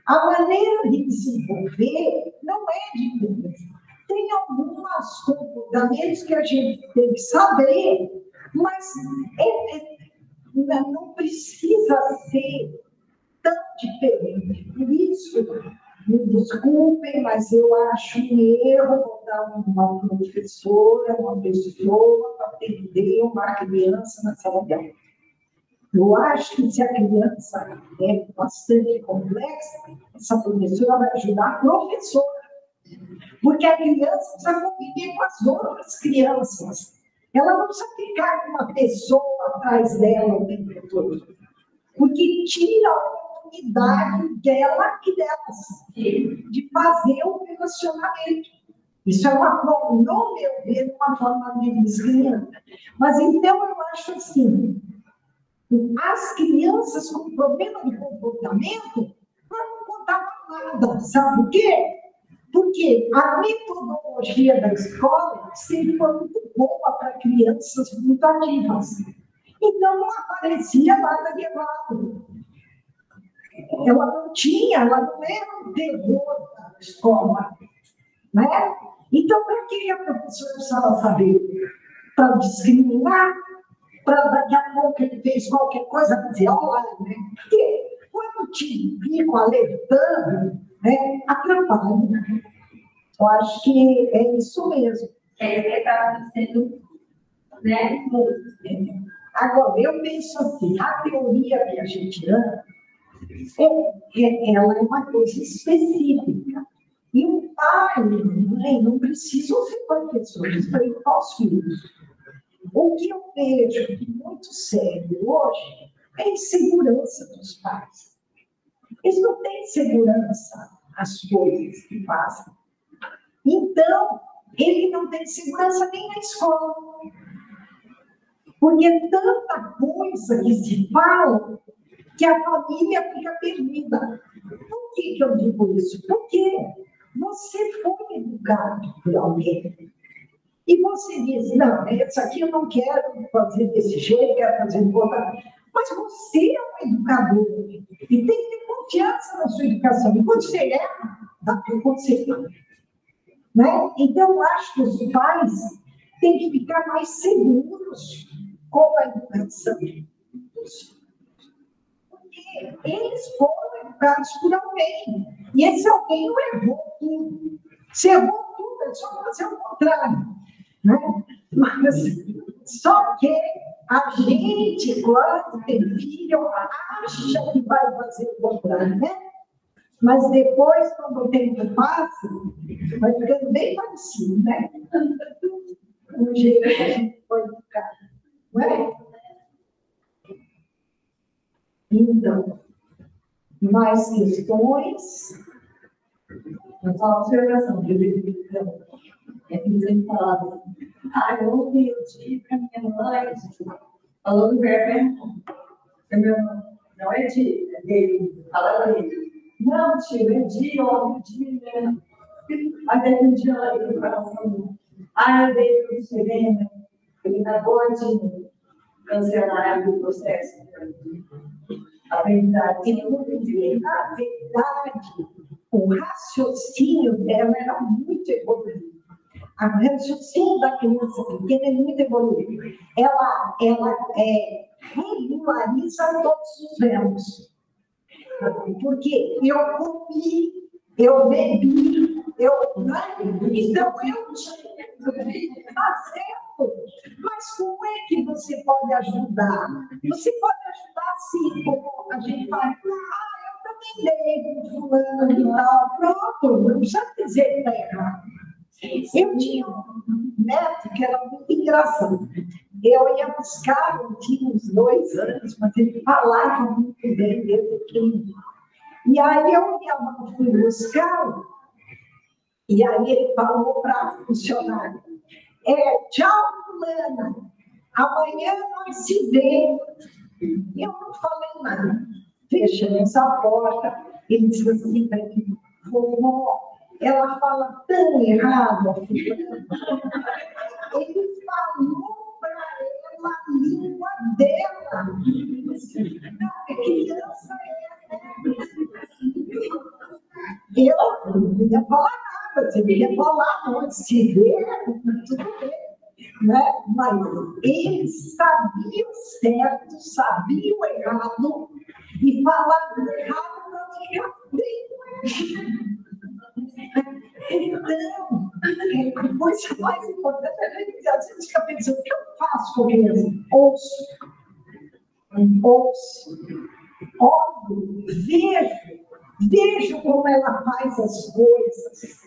A maneira de desenvolver não é diferente. Tem alguns comportamentos que a gente tem que saber, mas não precisa ser tão diferente. Por isso, me desculpem, mas eu acho um erro botar uma professora, uma pessoa para atender uma criança na sala de aula. Eu acho que se a criança é bastante complexa, essa professora vai ajudar a professora. Porque a criança precisa conviver com as outras crianças. Ela não precisa ficar com uma pessoa atrás dela o tempo todo. Porque tira a oportunidade dela e delas de fazer o relacionamento. Isso é uma forma, no meu ver, uma forma de discriminar. Mas então eu acho assim, as crianças com problema de comportamento não contavam nada. Sabe por quê? Porque a metodologia da escola sempre foi muito boa para crianças muito ativas. Então não aparecia nada de errado. Ela não era um terror da escola. Né? Então, para que a professora precisava saber? Para discriminar? Para daqui a pouco ele fez qualquer coisa, para dizer, olha, né? Porque quando te fico alertando, né, atrapalha. Né? Eu acho que é isso mesmo. Está sendo, né? Agora, eu penso assim, a teoria que a gente anda, ela é uma coisa específica. E o pai e a mãe não precisam ser professores para educar os filhos. O que eu vejo que é muito sério hoje é a insegurança dos pais. Eles não têm segurança nas coisas que fazem. Então, ele não tem segurança nem na escola. Porque é tanta coisa que se fala que a família fica perdida. Por que eu digo isso? Porque você foi educado por alguém. E você diz, não, isso aqui eu não quero fazer desse jeito, quero fazer de outra. Mas você é um educador e tem que ter confiança na sua educação. E quando você erra, dá preconceito. Né? Então, eu acho que os pais têm que ficar mais seguros com a educação dos filhos. Porque eles foram educados por alguém. E esse alguém não errou tudo. Se errou tudo, é só fazer o contrário. Né? Mas só que a gente, quando tem filho, acha que vai fazer o contrário, né? Mas depois, quando o tempo passa, vai ficando bem parecido, né? O jeito que a gente foi educado. Não é? Então, mais questões? Só uma observação, eu é que você falava, eu ouvi o dia para minha mãe, falou do verbo não é de dele, fala para ele. Não, tio, é dia, ó, dia. Até que um dia ele falou assim, eu dei para o Serena, ele acabou de cancelar o processo de aprendizagem. Na verdade, o raciocínio dela era muito evoluído. O raciocínio da criança pequena é muito evoluído. Ela regulariza todos os velos. Porque eu comi, eu bebi, então eu tinha fazendo. Mas como é que você pode ajudar? Você pode ajudar assim, como a gente fala, eu também dei com fulano e tal, pronto, não precisa dizer terra. Eu tinha um neto que era muito engraçado. Eu ia buscar, eu tinha uns 2 anos, mas ele falava muito bem, desde pequeno. E aí eu fui buscar, e aí ele falou para a funcionária, tchau, fulana, amanhã nós se vemos. Eu não falei nada, fechei essa porta, ele disse assim para mim, vovó, ela fala tão errado, fulana. Ele falou para ela a língua dela. A criança eu não ia falar nada, você ia falar, não se ver, tudo bem. Né? Mas ele sabia o certo, sabia o errado, e falava errado para ficar bem. Então, a coisa mais importante é a gente às vezes fica pensando, o que eu faço com eles? Ouço, olho, vejo como ela faz as coisas,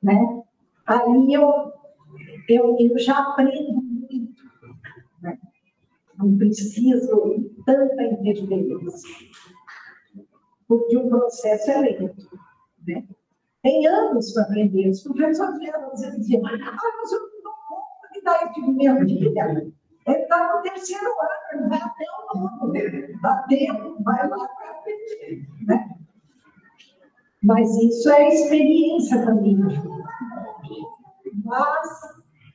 né? Aí eu já aprendo muito, né? Não preciso tanta interferência, porque o processo é lento, né? Tem anos para aprender. Os professores vieram dizer, mas eu não dou conta de dar isso de minha filha. Ele está no 3º ano, vai até o 9º. Dá tempo, vai lá para aprender. Né? Mas isso é experiência também. Mas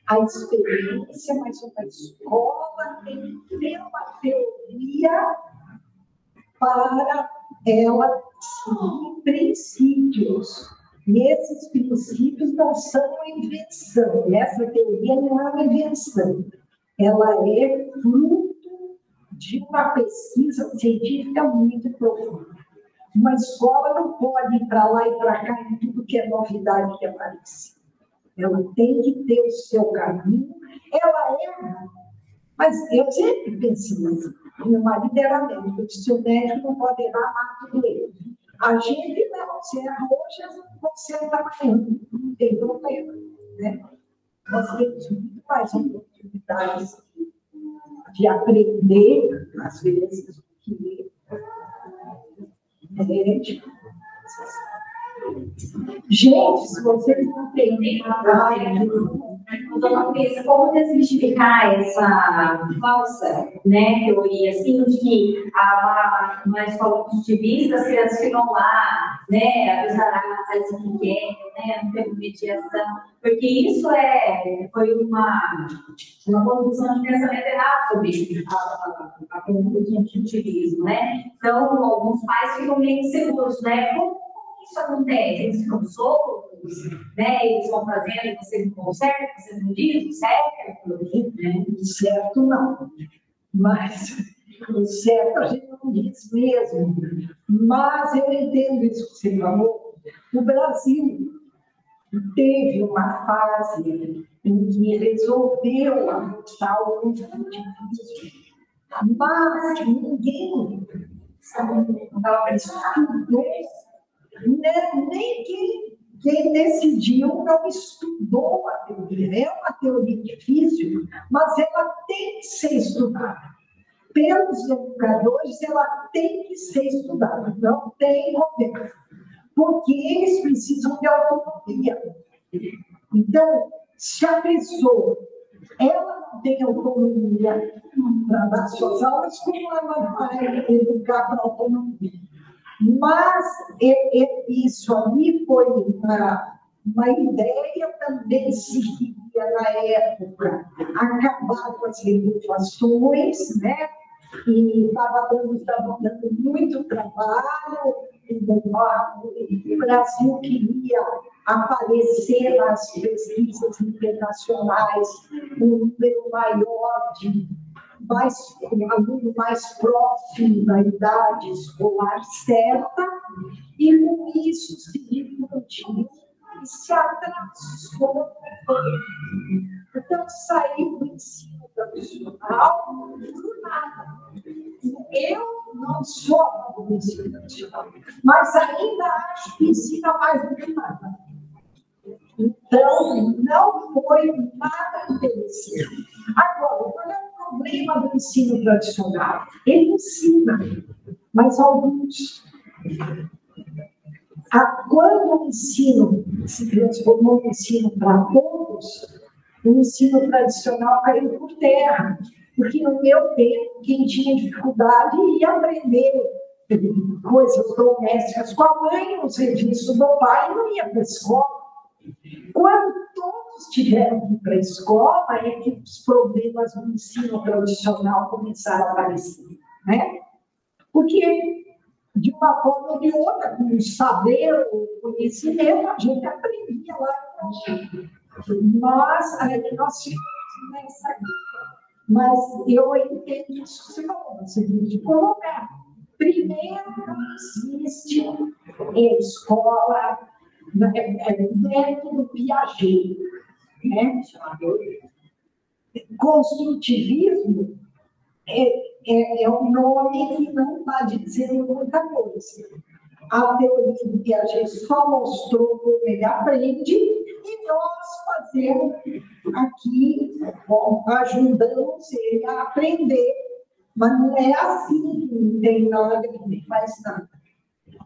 a experiência, mas uma escola tem que ter uma teoria para ela seguir princípios. E esses princípios não são uma invenção. Essa teoria não é uma invenção. Ela é fruto de uma pesquisa científica muito profunda. Uma escola não pode ir para lá e para cá em tudo que é novidade que aparece. Ela tem que ter o seu caminho. Ela erra. Mas eu sempre pensei assim. Meu marido era médico. Eu disse, o médico não pode errar, mata tudo ele. A gente não, se erra hoje, você erra amanhã, não tem problema. Né? Nós temos muito mais oportunidades de aprender, às vezes, que gente, se você não tem trabalho, Doutora Luísa, como desmistificar essa falsa, né, teoria, assim, de que uma escola positivista, as crianças ficam lá, né, abusaradas, faz o que querem, né, não tem mediação, porque isso foi uma condução de pensamento errado sobre a condução de positivismo, né? Então, alguns pais ficam meio inseguros, né? Como isso acontece? Eles ficam soltos, né? Eles vão fazendo, você não consegue, você não diz, certo? Né? Certo não, mas o certo a gente não diz mesmo. Mas eu entendo isso que você falou. O Brasil teve uma fase em que resolveu adotar o positivismo, mas ninguém estudou, nem quem decidiu não estudou a teoria. É uma teoria difícil, mas ela tem que ser estudada. Pelos educadores, ela tem que ser estudada. Não tem conversa. Porque eles precisam de autonomia. Então, se a pessoa ela não tem autonomia para dar suas aulas, como ela vai educar para autonomia? Mas isso ali foi uma ideia também se queria, na época, acabar com as reeducações, né? E estava dando muito trabalho, o Brasil queria aparecer nas pesquisas internacionais um número maior um aluno mais próximo da idade escolar certa, e com isso se difundiu e se atrasou. Então, saiu do ensino tradicional do nada. Eu não sou a favor do ensino tradicional, mas ainda acho que ensina mais do que nada. Então, não foi nada interessante. Agora, qual é o problema do ensino tradicional? Ele ensina, mas alguns. Quando o ensino se transformou em ensino para todos, o ensino tradicional caiu por terra. Porque no meu tempo, quem tinha dificuldade ia aprender coisas domésticas com a mãe, no serviço do pai, não ia para a escola. Quando todos tiveram que ir para a escola, é que os problemas do ensino tradicional começaram a aparecer, né? Porque, de uma forma ou de outra, com o saber, o conhecimento, a gente aprendia lá. Mas, aí nós ficamos nessa aqui. Mas eu entendo isso, você tem que colocar. Primeiro, não existe escola, método Piaget, né? Construtivismo é um nome que não está dizendo muita coisa. A teoria do Piaget só mostrou como ele aprende, e nós fazemos aqui, ajudamos ele a aprender, mas não é assim, não tem nada que nem faz nada.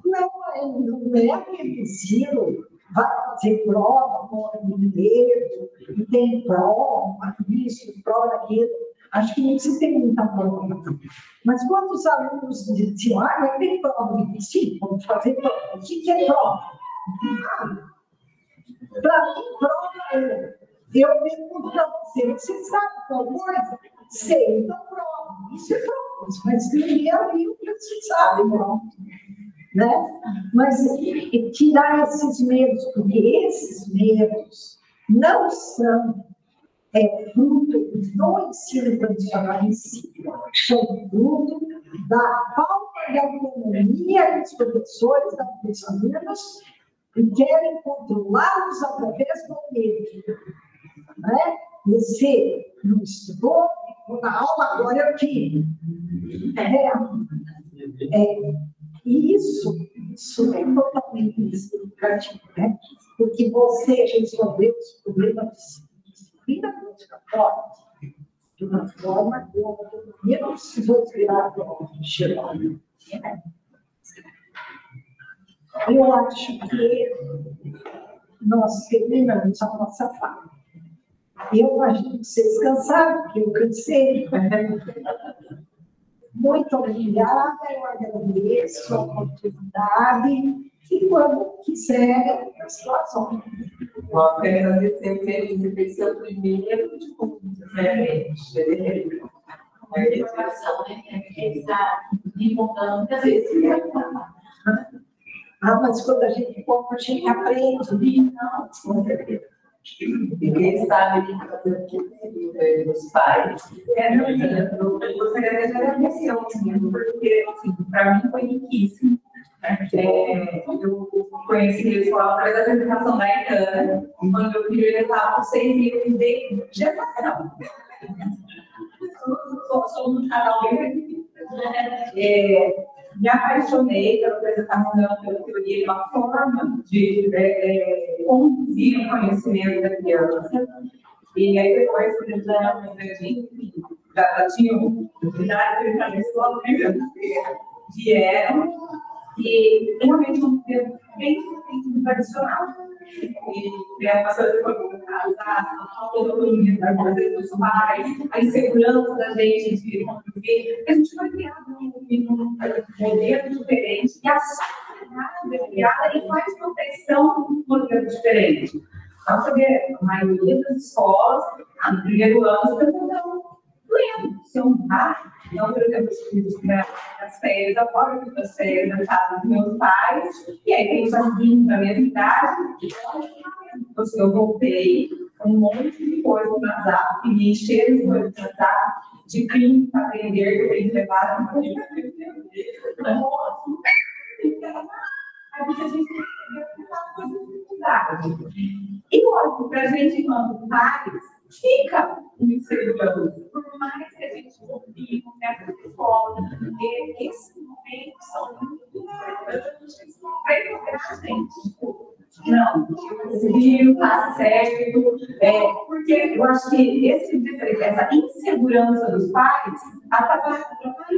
Não é aquele ensino, vai fazer prova, mora no medo, e tem prova, isso, prova aquilo. Acho que não se tem muita prova. Mas quando os alunos diziam, vai ter prova, sim, vamos fazer prova. O que é prova? Para mim, prova é. Eu pergunto para você, você sabe alguma coisa? Sei, então prova. Isso é prova, mas ninguém viu que você sabe, não. Né? Mas tirar esses medos, porque esses medos não são fruto do ensino tradicional em si, são fruto da falta de autonomia dos professores, dos alunos, que querem controlá-los através do medo. Né? Você não estudou, na aula agora eu tive. E isso é totalmente significativo, né? Porque você resolveu os problemas de disciplina educatória de uma forma que eu não precisou virar xerónimo. Eu acho que nós terminamos a nossa fala. Eu imagino que vocês cansaram, porque eu cansei. Muito obrigada, eu agradeço a oportunidade e quando quiserem, as razões. Eu quero agradecer que ele fez seu primeiro de diferente. A informação, né? Que ele está me contando muitas vezes. Mas quando a gente compra, a gente aprende. Não, com certeza. E quem sabe que fazer o que dos pais. Eu gostaria de agradecer ao ensino, porque, assim, para mim foi riquíssimo. Eu conheci a escola através da apresentação da Itana, quando meu filho estava com 6 meses de gestação. Somos um canal bem me apaixonei pela apresentação, pela teoria, de uma forma de conduzir o conhecimento da criança. E aí depois, quando eu já tinha oportunidade de entrar na escola, vieram e realmente um tempo bem tradicional. E a pastora foi a autonomia da coisa dos pais, a insegurança da gente de conviver. A gente foi criado num modelo diferente e a sociedade é criada e faz proteção num modelo diferente. Então, você vê, a maioria das escolas, no primeiro ano, você não lembra, se honrar. Então, por exemplo, os filhos das férias, eu fora das férias da casa dos meus pais, e aí tem os amiguinhos da mesma idade, eu voltei com um monte de coisa no WhatsApp, e encher de coisa no WhatsApp, de crime para aprender, que eu tenho levado. A gente tem que e lógico, para a gente, enquanto pais, fica uma insegurança. Por mais que a gente confie nessa escola, esses momentos são muito importantes para educar a gente. Não, viu, tá certo. Porque eu acho que essa insegurança dos pais atrapalha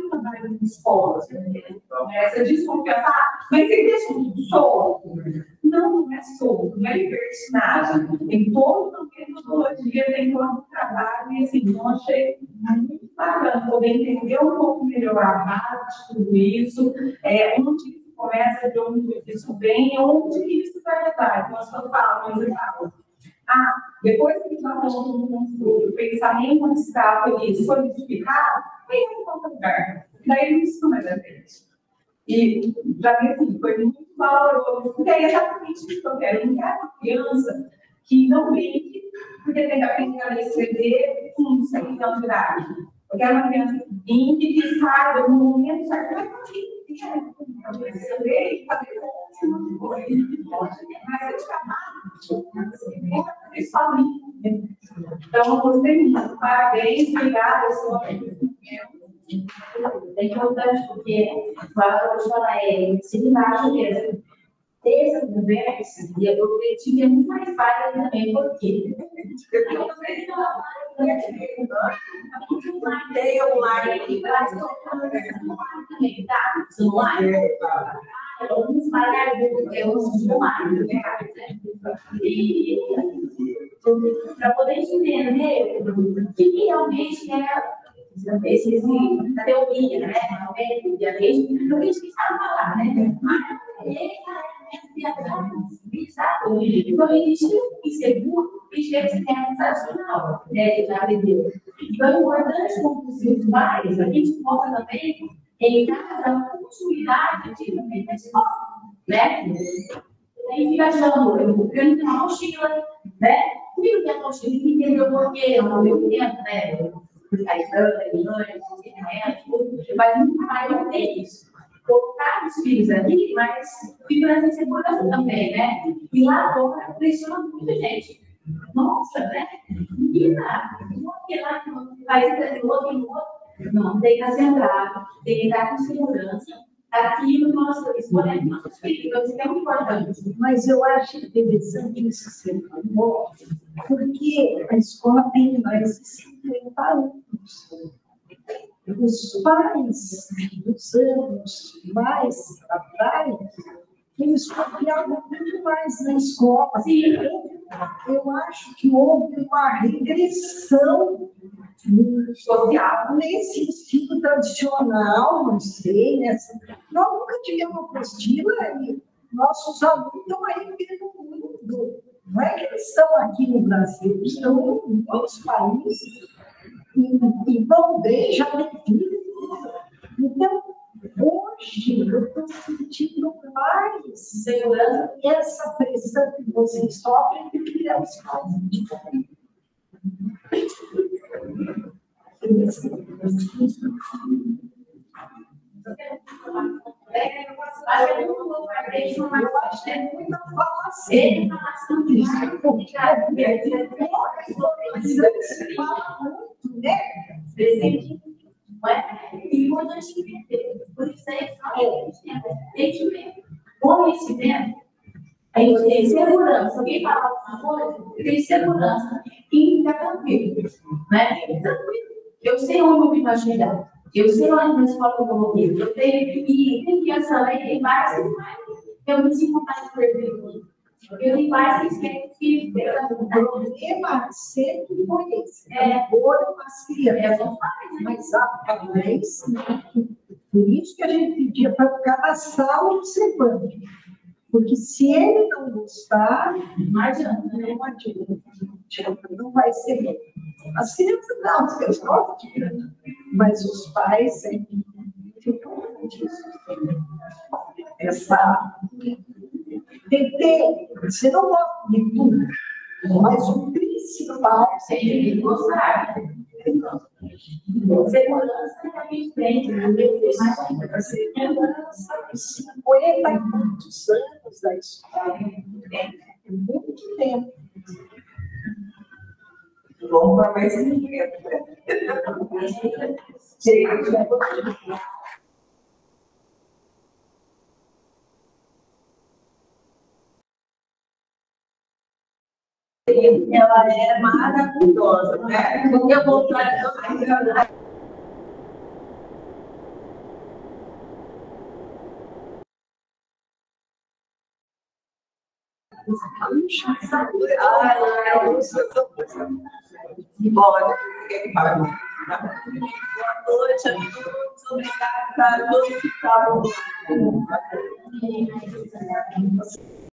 o trabalho das escolas. Essa desconfiança, mas você deixa tudo solto? Não é solto, não é libertinagem. Tem toda uma metodologia dentro do trabalho, e assim, eu achei muito bacana poder entender um pouco melhor a base de tudo isso, onde começa, de onde isso vem, onde isso vai levar. Então, as pessoas falam, mas eu falo, depois que a gente está falando do pensamento abstrato e solidificado, aí vai para outro lugar. Daí isso mais a frente. E, para mim, assim, foi muito valoroso, porque é exatamente isso que eu quero. Não quero uma criança que não brinque, porque tem que aprender a escrever com 6 anos de idade. Eu quero uma criança que brinque, que saiba no momento certo, vai conseguir. Então, gostei muito. Parabéns, obrigada. É importante porque a escola é seminário mesmo. Essa conversa, e eu tive muito mais falha também, porque Tem online. também, tá? Celular? Alguns uns online, né? E para poder entender o que realmente é a teoria, né? E a gente não sabe falar, né? Então, existe inseguro e chega sensacional, né? Já aprendeu. Então, é importante, como os pais, a gente mostra também em casa a continuidade de também da escola, né? Aí fica achando, eu tenho uma mochila, né? O que tem a mochila? Entendeu por quê? Não deu tempo, né? Mas nunca mais não tem isso. Colocar os filhos aqui, mas fica nessa insegurança também, né? E lá fora pressiona muita gente. Nossa, né? Menina, porque lá faz isso, outro. Não, tem que centrar, tem que estar com segurança. Aquilo que nós escolhemos nossos filhos, então isso é muito importante. Mas eu acho interessante isso que você falou, porque a escola tem mais de 50 anos. Os pais dos anos mais atrás, eles confiavam muito mais na escola. Sim. Eu acho que houve uma regressão social nesse ensino tradicional, não sei, nessa. Nós nunca tivemos uma apostila e nossos alunos estão aí pelo mundo. Não é que eles estão aqui no Brasil, eles estão em outros países e vão ver, já tem vida. Então, hoje eu estou sentindo mais segurança e essa pressão que vocês sofrem do que eles fazem de fora. Eu acho que é muita falação. Ele fala muito, né? E importante entender, por isso é tem que ver. Conhecimento, aí eu tenho segurança. Alguém fala alguma coisa, eu tenho segurança. E fica tranquilo, né? Tranquilo. Eu sei onde eu me vai chegar. Eu sei onde na escola eu vou ir. Eu tenho que tem criança lá e tem mais que mais. Eu me sinto mais perdido. Eu tenho mais que O problema sempre foi esse. Foram as crianças. Mas a vez, por isso que a gente pedia para ficar na sala observando. Porque se ele não gostar, não adianta. Não vai ser bom. As crianças não, as crianças gostam de criança. Mas os pais sempre ficam disso. Essa. Você não gosta de tudo, mas o principal sempre gostar. Segurança que a gente tem, Segurança, 50 e muitos anos da história. É muito tempo. Vamos para mais 50. Chega. Ela é maravilhosa, né? Porque eu vou para Bora, boa noite a todos, obrigada a todos que estavam.